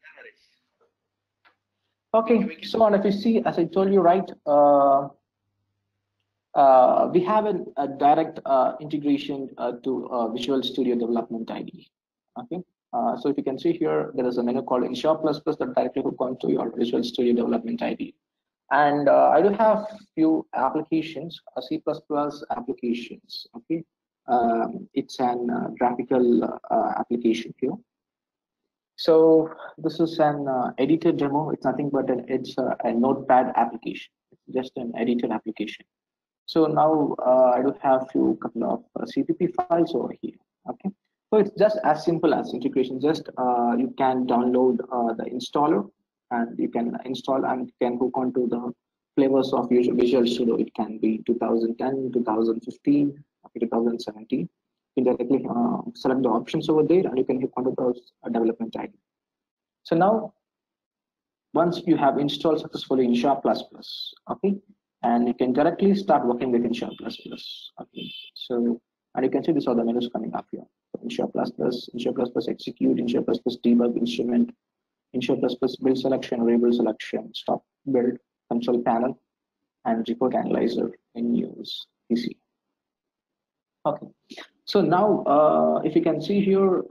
[SPEAKER 2] Okay, so and if you see, as I told you, right, we have a direct integration to Visual Studio Development ID. Okay, so if you can see here, there is a menu called Insure++ that directly hook onto your Visual Studio Development ID. And I do have few applications, C++ applications. Okay, it's an graphical application here. So this is an editor demo. It's nothing but it's a notepad application. It's just an editor application. So now I do have few couple of CPP files over here. Okay, so it's just as simple as integration. Just you can download the installer, and you can install and can hook onto the flavors of Visual Studio. It can be 2010, 2015, 2017. You directly select the options over there, and you can hook onto those development ID. So now, once you have installed successfully Insure++, okay, and you can directly start working with Insure++. Okay, so and you can see these are the menus coming up here. So Insure++, Insure++ execute, Insure++ debug instrument, Insure++ build selection, variable selection, stop build, console panel, and report analyzer in use PC. Okay, so now if you can see here,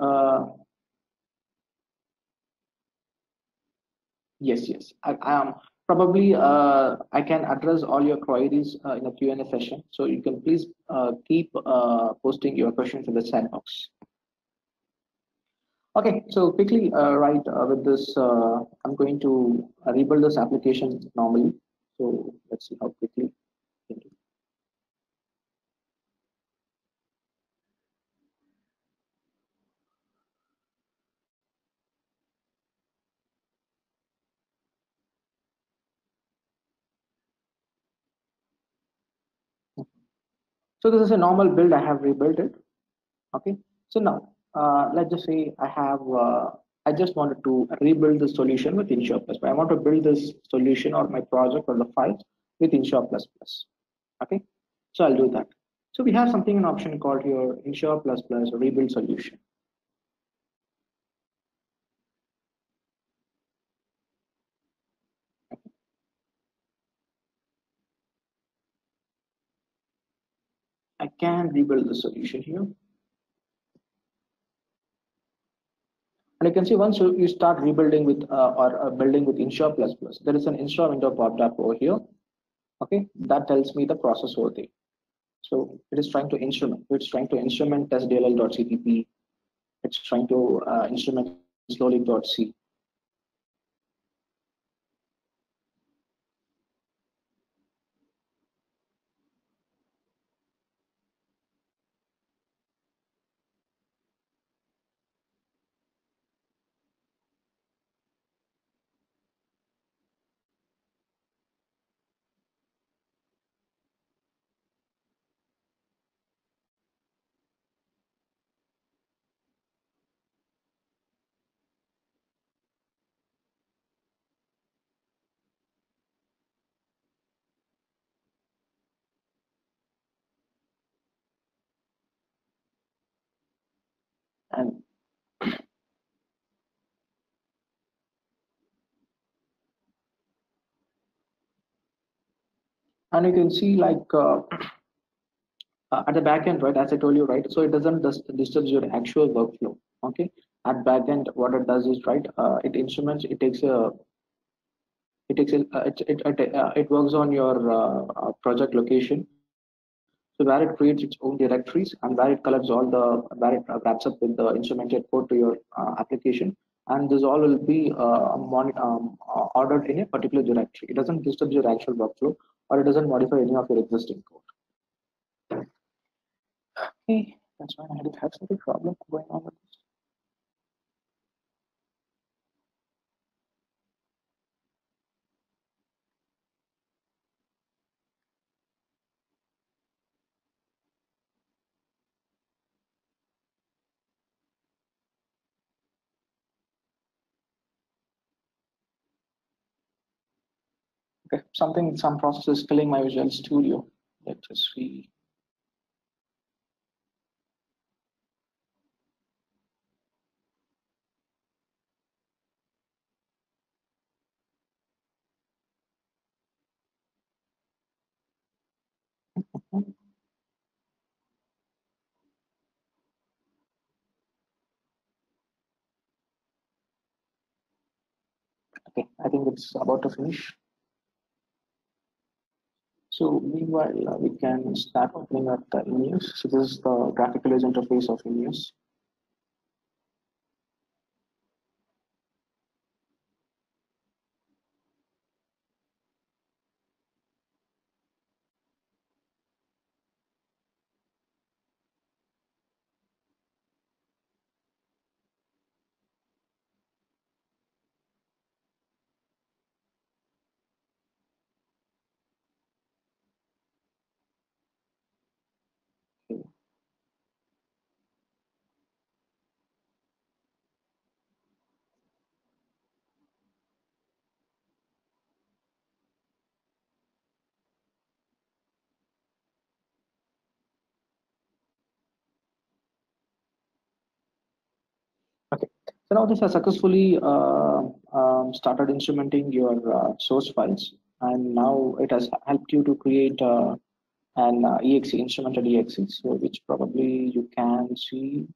[SPEAKER 2] yes, I am. Probably I can address all your queries in a Q&A session. So you can please keep posting your questions in the chat box. Okay, so quickly, with this, I'm going to rebuild this application normally. So let's see how quickly. we can do. So this is a normal build. I have rebuilt it. Okay. So now, let's just say I just wanted to rebuild the solution with Insure Plus. I want to build this solution or my project or the files with Insure Plus Plus. Okay. So I'll do that. So we have something an option called here Insure Plus Plus rebuild solution. I can rebuild the solution here. And you can see once you start rebuilding with or building with Insure Plus Plus, there is an install window popped up over here. Okay, that tells me the process over there. So it is trying to instrument. It's trying to instrument testdll.cpp. It's trying to instrument slowly.c. And you can see like at the back end, right? As I told you, right? So it doesn't disturb your actual workflow. Okay. At back end, what it does is right. It instruments. It works on your project location. So where it creates its own directories and where it collects all the where it wraps up with the instrumented code to your application, and this all will be ordered in a particular directory. It doesn't disturb your actual workflow or it doesn't modify any of your existing code. Okay, that's fine. I did have some problem going on with this. Okay, some process is killing my Visual Studio. Let's just see. Okay, I think it's about to finish. So meanwhile, we can start opening up the Inus. So this is the graphical user interface of Inus. Okay, so now this has successfully started instrumenting your source files, and now it has helped you to create an exe, instrumented exe, so which probably you can see.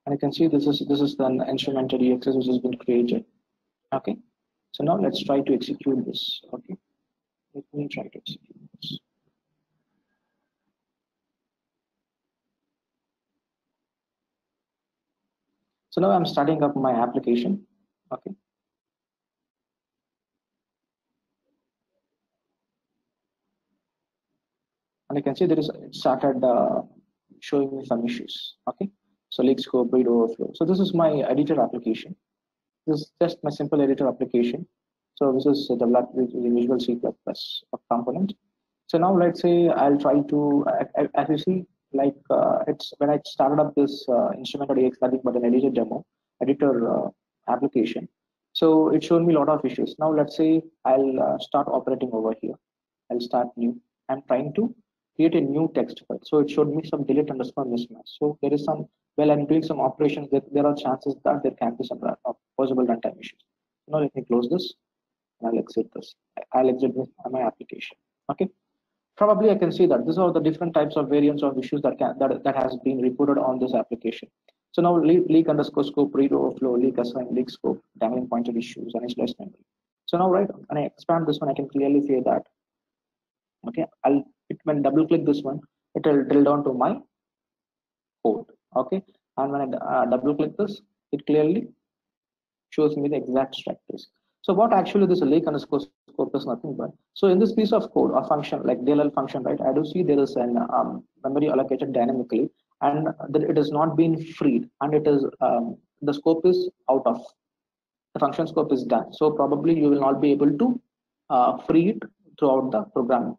[SPEAKER 2] And you can see this is the instrumented exe which has been created. Okay, so now let's try to execute this. Okay, Let me try to execute this. So now I'm starting up my application. Okay. And you can see it started showing me some issues. Okay. So leak scope, read overflow. So this is my editor application. This is just my simple editor application. So this is developed with Visual C++ component. So now let's say I'll try to, as you see, like it's when I started up this instrument.ex, nothing but an editor application. So it showed me a lot of issues. Now let's say I'll start operating over here. I'll start new. I'm trying to create a new text file. So it showed me some delete underscore mismatch. So there is some, while I'm doing some operations, there are chances that there can be some possible runtime issues. Now let me close this and I'll exit this. I'll exit this my application. Okay. Probably I can see that these are the different types of variants of issues that has been reported on this application. So now leak underscore scope, read overflow, leak assign, leak scope, dangling pointer issues, and initialized memory. So now right, when I expand this one, I can clearly see that. Okay, when double click this one, it will drill down to my code. Okay, and when I double click this, it clearly shows me the exact structures. So what actually this leak underscore scope is nothing but, so in this piece of code or function like DLL function, right, I do see there is an memory allocated dynamically and that it has not been freed and it is the scope is out of the function scope is done. So probably you will not be able to free it throughout the program.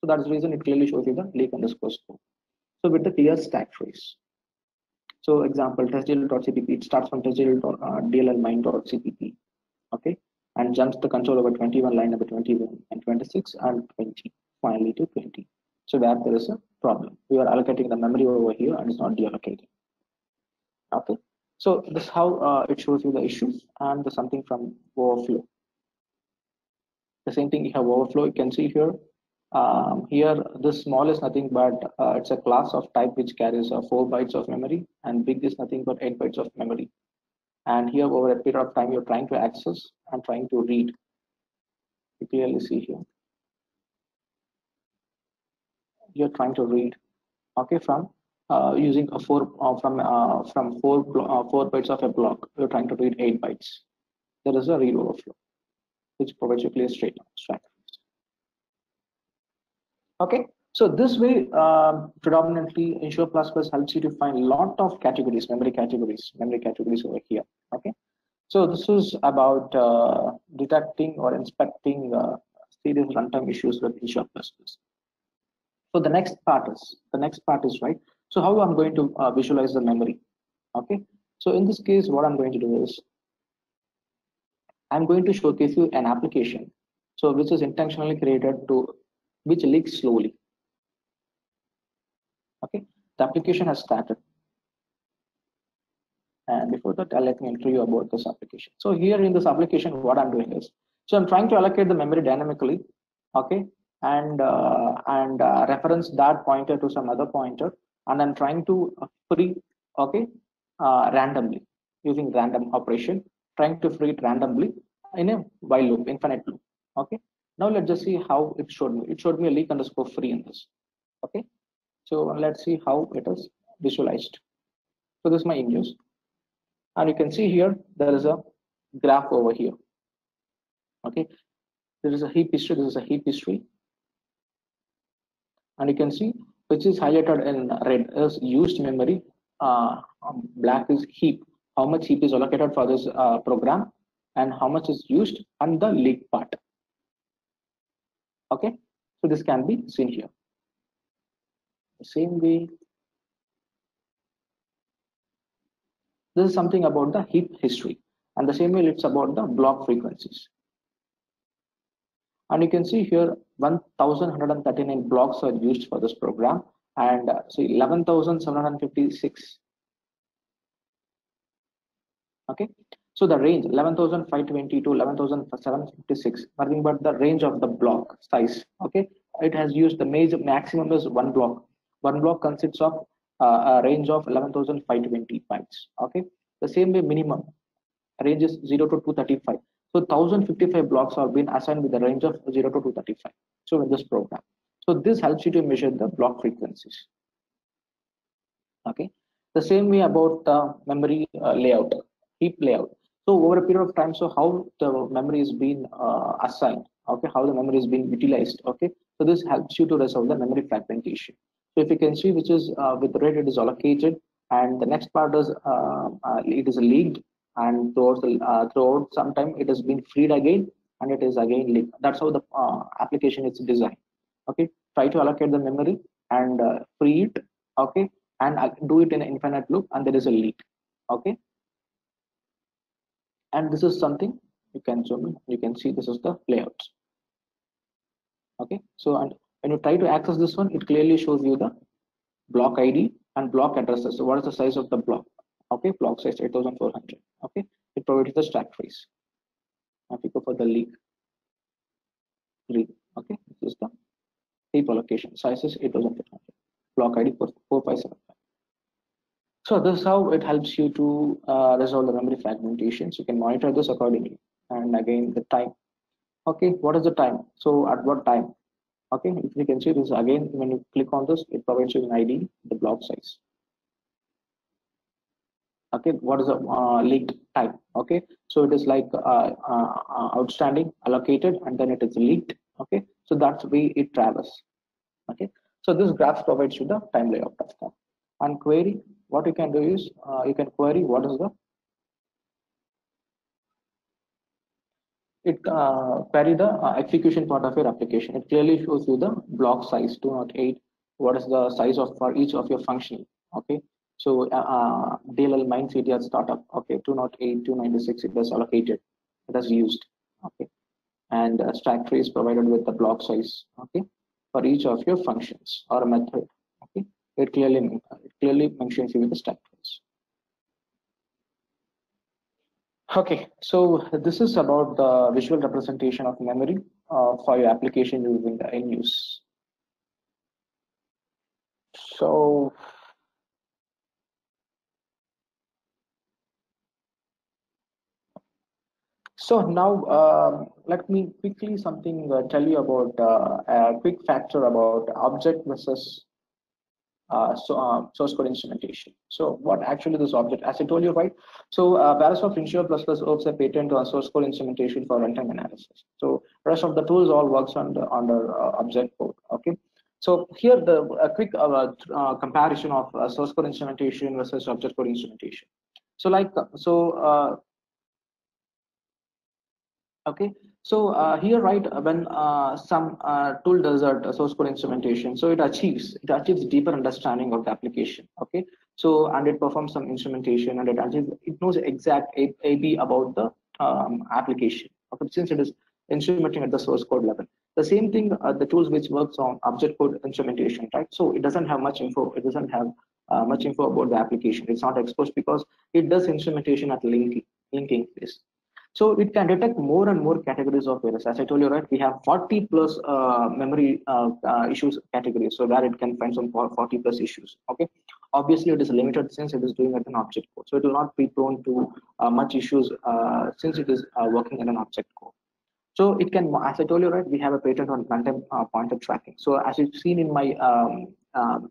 [SPEAKER 2] So that's the reason it clearly shows you the leak underscore scope. So with the clear stack trace. So example, testdll.cpp, it starts from testdll.dll-mine.cpp, okay, and jumps the control over 21, line number 21 and 26 and 20, finally to 20. So that there is a problem. We are allocating the memory over here and it's not deallocating. Okay, so this is how it shows you the issues and the something from overflow. The same thing, you have overflow, you can see here. Here, this small is nothing but it's a class of type which carries 4 bytes of memory, and big is nothing but 8 bytes of memory. And here, over a period of time, you're trying to access and trying to read. You clearly see here. You're trying to read, okay, from using a 4 from 4 bytes of a block. You're trying to read 8 bytes. There is a read overflow, which provides you clear straight stack. Okay, so this way, predominantly Ensure++ helps you to find a lot of categories, memory categories over here. Okay, so this is about detecting or inspecting serious runtime issues with Ensure++. So the next part is right. So how I'm going to visualize the memory? Okay, so in this case, what I'm going to do is I'm going to showcase you an application, so which is intentionally created to which leaks slowly. Okay, the application has started. And before that, let me tell you about this application. So here in this application, what I'm doing is, so I'm trying to allocate the memory dynamically, okay, and reference that pointer to some other pointer, and I'm trying to free, okay, randomly using random operation, trying to free it randomly in a while loop, infinite loop. Okay, now let's just see how it showed me. It showed me a leak underscore free in this. Okay, so let's see how it is visualized. So this is my image, and you can see here there is a graph over here. Okay, there is a heap history. This is a heap history, and you can see which is highlighted in red is used memory. Black is heap. How much heap is allocated for this program, and how much is used, and the leak part. Okay, so this can be seen here. The same way, this is something about the heap history, and the same way it's about the block frequencies. And you can see here 1139 blocks are used for this program, and so 11,756. Okay, so the range 11,520 to 11,756, nothing but the range of the block size. Okay, it has used the maximum is one block. One block consists of a range of 11,520 bytes. Okay, the same way minimum range is 0 to 235. So 1055 blocks are being assigned with a range of 0 to 235. So in this program, so this helps you to measure the block frequencies. Okay, the same way about the memory layout, heap layout. So over a period of time, so how the memory is being assigned, okay, how the memory is being utilized, okay. So this helps you to resolve the memory fragmentation. So if you can see, which is with the rate it is allocated, and the next part is it is leaked, and throughout some time it has been freed again, and it is again leaked. That's how the application is designed. Okay, try to allocate the memory and free it. Okay, and I do it in an infinite loop, and there is a leak. Okay, and this is something you can zoom in, you can see this is the layouts. Okay, so and when you try to access this one, it clearly shows you the block ID and block addresses. So what is the size of the block? Okay, block size 8400. Okay, it provides the stack trace. Now if you go for the leak read, okay, this is the heap allocation size is 8400, block ID 4575. So this is how it helps you to resolve the memory fragmentations. You can monitor this accordingly. And again, the time. Okay, what is the time? So at what time? Okay, if you can see this again, when you click on this, it provides you an ID, the block size. Okay, what is the leaked time? Okay, so it is like outstanding, allocated, and then it is leaked. Okay, so that's the way it travels. Okay, so this graph provides you the time layout of that. And query, what you can do is you can query what is the query the execution part of your application. It clearly shows you the block size 208. What is the size of for each of your function? Okay, so DLL mine CTR startup. Okay, 208, 296. It was allocated. It was used. Okay, and stack trace provided with the block size. Okay, for each of your functions or a method. Okay, it clearly mentions you with the stack trace. Okay, so this is about the visual representation of memory for your application using the in use. So, now let me quickly tell you about a quick factor about object versus source code instrumentation. So what actually this object, as I told you, right? So Parentsoft Ensure plus owns a patent on source code instrumentation for runtime analysis. So rest of the tools all works under object code. Okay. So here a quick comparison of source code instrumentation versus object code instrumentation. So okay, so here, right, when some tool does a source code instrumentation, so it achieves deeper understanding of the application. Okay, so and it performs some instrumentation, and it knows exact AB about the application. Okay, since it is instrumenting at the source code level. The same thing, the tools which works on object code instrumentation, right? So it doesn't have much info. It doesn't have much info about the application. It's not exposed because it does instrumentation at linking phase. So it can detect more and more categories of errors. As I told you, right, we have 40 plus memory issues categories. So where it can find some 40 plus issues. Okay, obviously it is limited since it is doing at an object code. So it will not be prone to much issues since it is working in an object code. So it can, as I told you, right, we have a patent on runtime pointer tracking. So as you've seen in my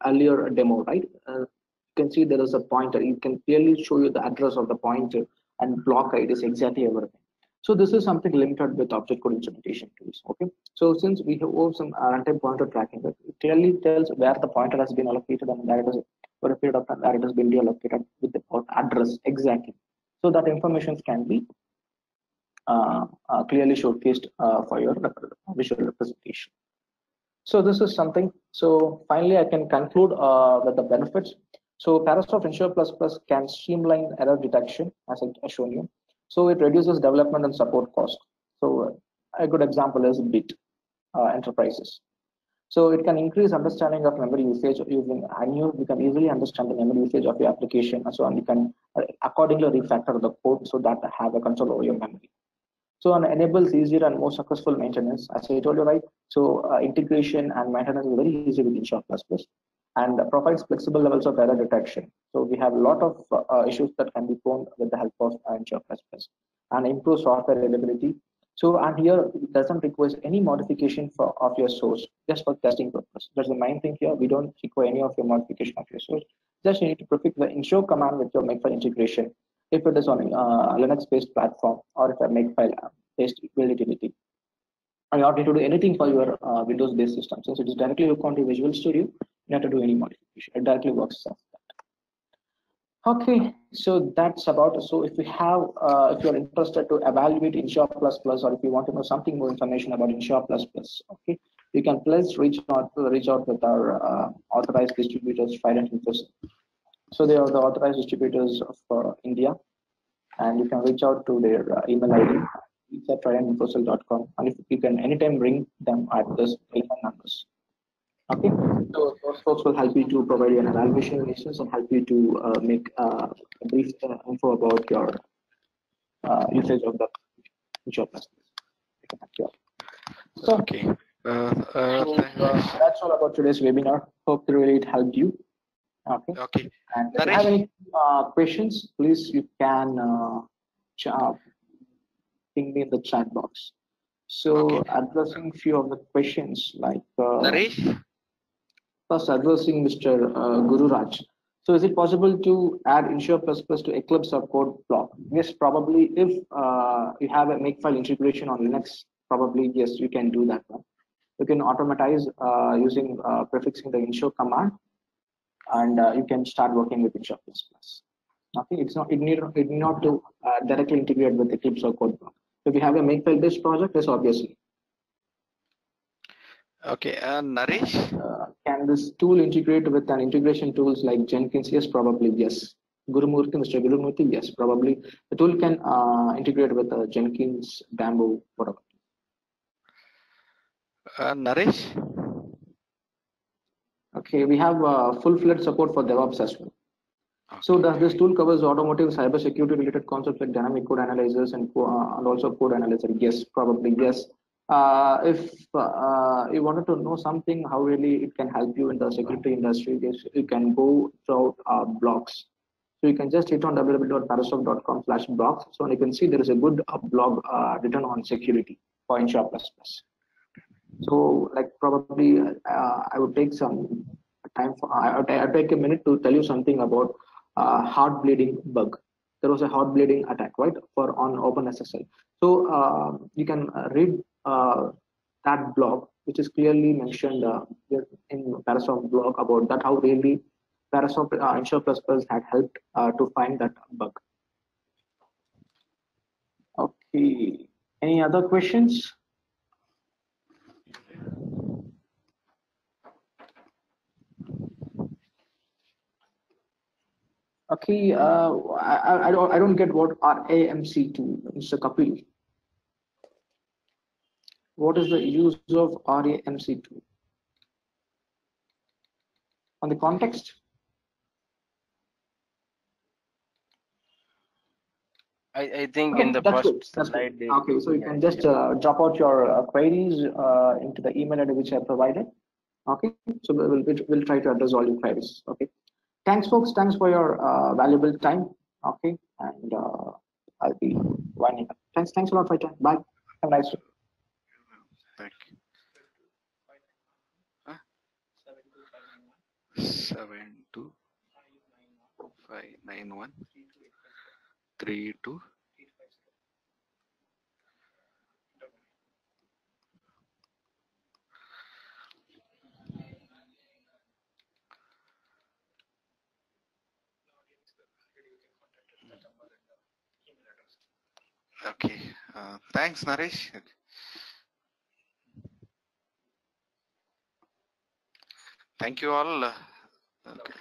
[SPEAKER 2] earlier demo, right, you can see there is a pointer. It can clearly show you the address of the pointer and block ID is exactly everything. So this is something limited with object code instrumentation tools. Okay. So since we have some runtime pointer tracking, it clearly tells where the pointer has been allocated and where it is for a period of time where it has been reallocated with the address exactly. So that information can be clearly showcased for your visual representation. So this is something. So finally, I can conclude with the benefits. So Parentsoft Ensure Plus Plus can streamline error detection, as I shown you. So it reduces development and support cost. So a good example is BIT enterprises. So it can increase understanding of memory usage using annual. We can easily understand the memory usage of your application, and so on. You can accordingly refactor the code so that have a control over your memory. So and enables easier and more successful maintenance. As I told you, right? So integration and maintenance is very easy with Ensure++. and provides flexible levels of error detection. So we have a lot of issues that can be found with the help of Ensure++, and improve software reliability. So, and here it doesn't require any modification of your source, just for testing purpose. That's the main thing here. We don't require any of your modification of your source. Just you need to prefix the ensure command with your makefile integration if it is on a Linux-based platform, or if a makefile-based build utility. And you don't need to do anything for your Windows-based system. Since it is directly hooked onto Visual Studio, you don't have to do any modification. It directly works as that. Okay, so that's about. So if we have, if you're interested to evaluate Ensure++, or if you want to know something more information about Ensure++, okay, you can please reach out with our authorized distributors, Trident Infosys. So they are the authorized distributors of India, and you can reach out to their email ID. It's at tridentInfosys.com, and if you can anytime ring them at this telephone numbers. Okay, so those folks will help you to provide you an evaluation basis and help you to make a brief info about your usage of the Ensure++. So,
[SPEAKER 3] okay.
[SPEAKER 2] That's all about today's webinar. Hope really it helped you. Okay.
[SPEAKER 3] Okay.
[SPEAKER 2] And if you have any questions, please you can ping me in the chat box. So addressing few of the questions like first addressing Mr. Guru Raj. So is it possible to add Ensure++ to Eclipse or code block? Yes, probably. If you have a makefile integration on Linux, probably yes, you can do that one. You can automatize using prefixing the ensure command, and you can start working with Ensure++. Okay, it need not to directly integrate with Eclipse or code block. If you have a makefile based project, yes, obviously.
[SPEAKER 3] Okay, Naresh?
[SPEAKER 2] Can this tool integrate with an integration tools like Jenkins? Yes, probably yes. Gurumurthy, Mr. Gurumurthy, yes, probably. The tool can integrate with Jenkins, Bamboo, whatever.
[SPEAKER 3] Naresh?
[SPEAKER 2] Okay, we have full-fledged support for DevOps as well. Okay. So this tool covers automotive cybersecurity related concepts like dynamic code analyzers and also code analyzer. Yes, probably yes. If you wanted to know something, how really it can help you in the security industry, you can go through blogs. So you can just hit on www.parentsoft.com/blogs. So you can see there is a good blog written on security for Ensure++. So like probably I would take some time for, I'll take a minute to tell you something about heart bleeding bug. There was a heart bleeding attack, right, for on OpenSSL. So you can read that blog, which is clearly mentioned in Parentsoft blog about that, how really Parentsoft Ensure++ had helped to find that bug. Okay, any other questions? Okay, I don't get what RAMC2, Mr. Kapil. What is the use of RAMC2? On the context?
[SPEAKER 4] I think
[SPEAKER 2] Okay,
[SPEAKER 4] in the first slide.
[SPEAKER 2] Okay, so you can just drop out your queries into the email ID which I provided. Okay, so we'll try to address all your queries. Okay, thanks, folks. Thanks for your valuable time. Okay, and I'll be winding up. Thanks a lot for your time. Bye. Have a nice day.
[SPEAKER 3] Thank you. 72591 32. Okay, thanks, Naresh. Thank you all. Okay.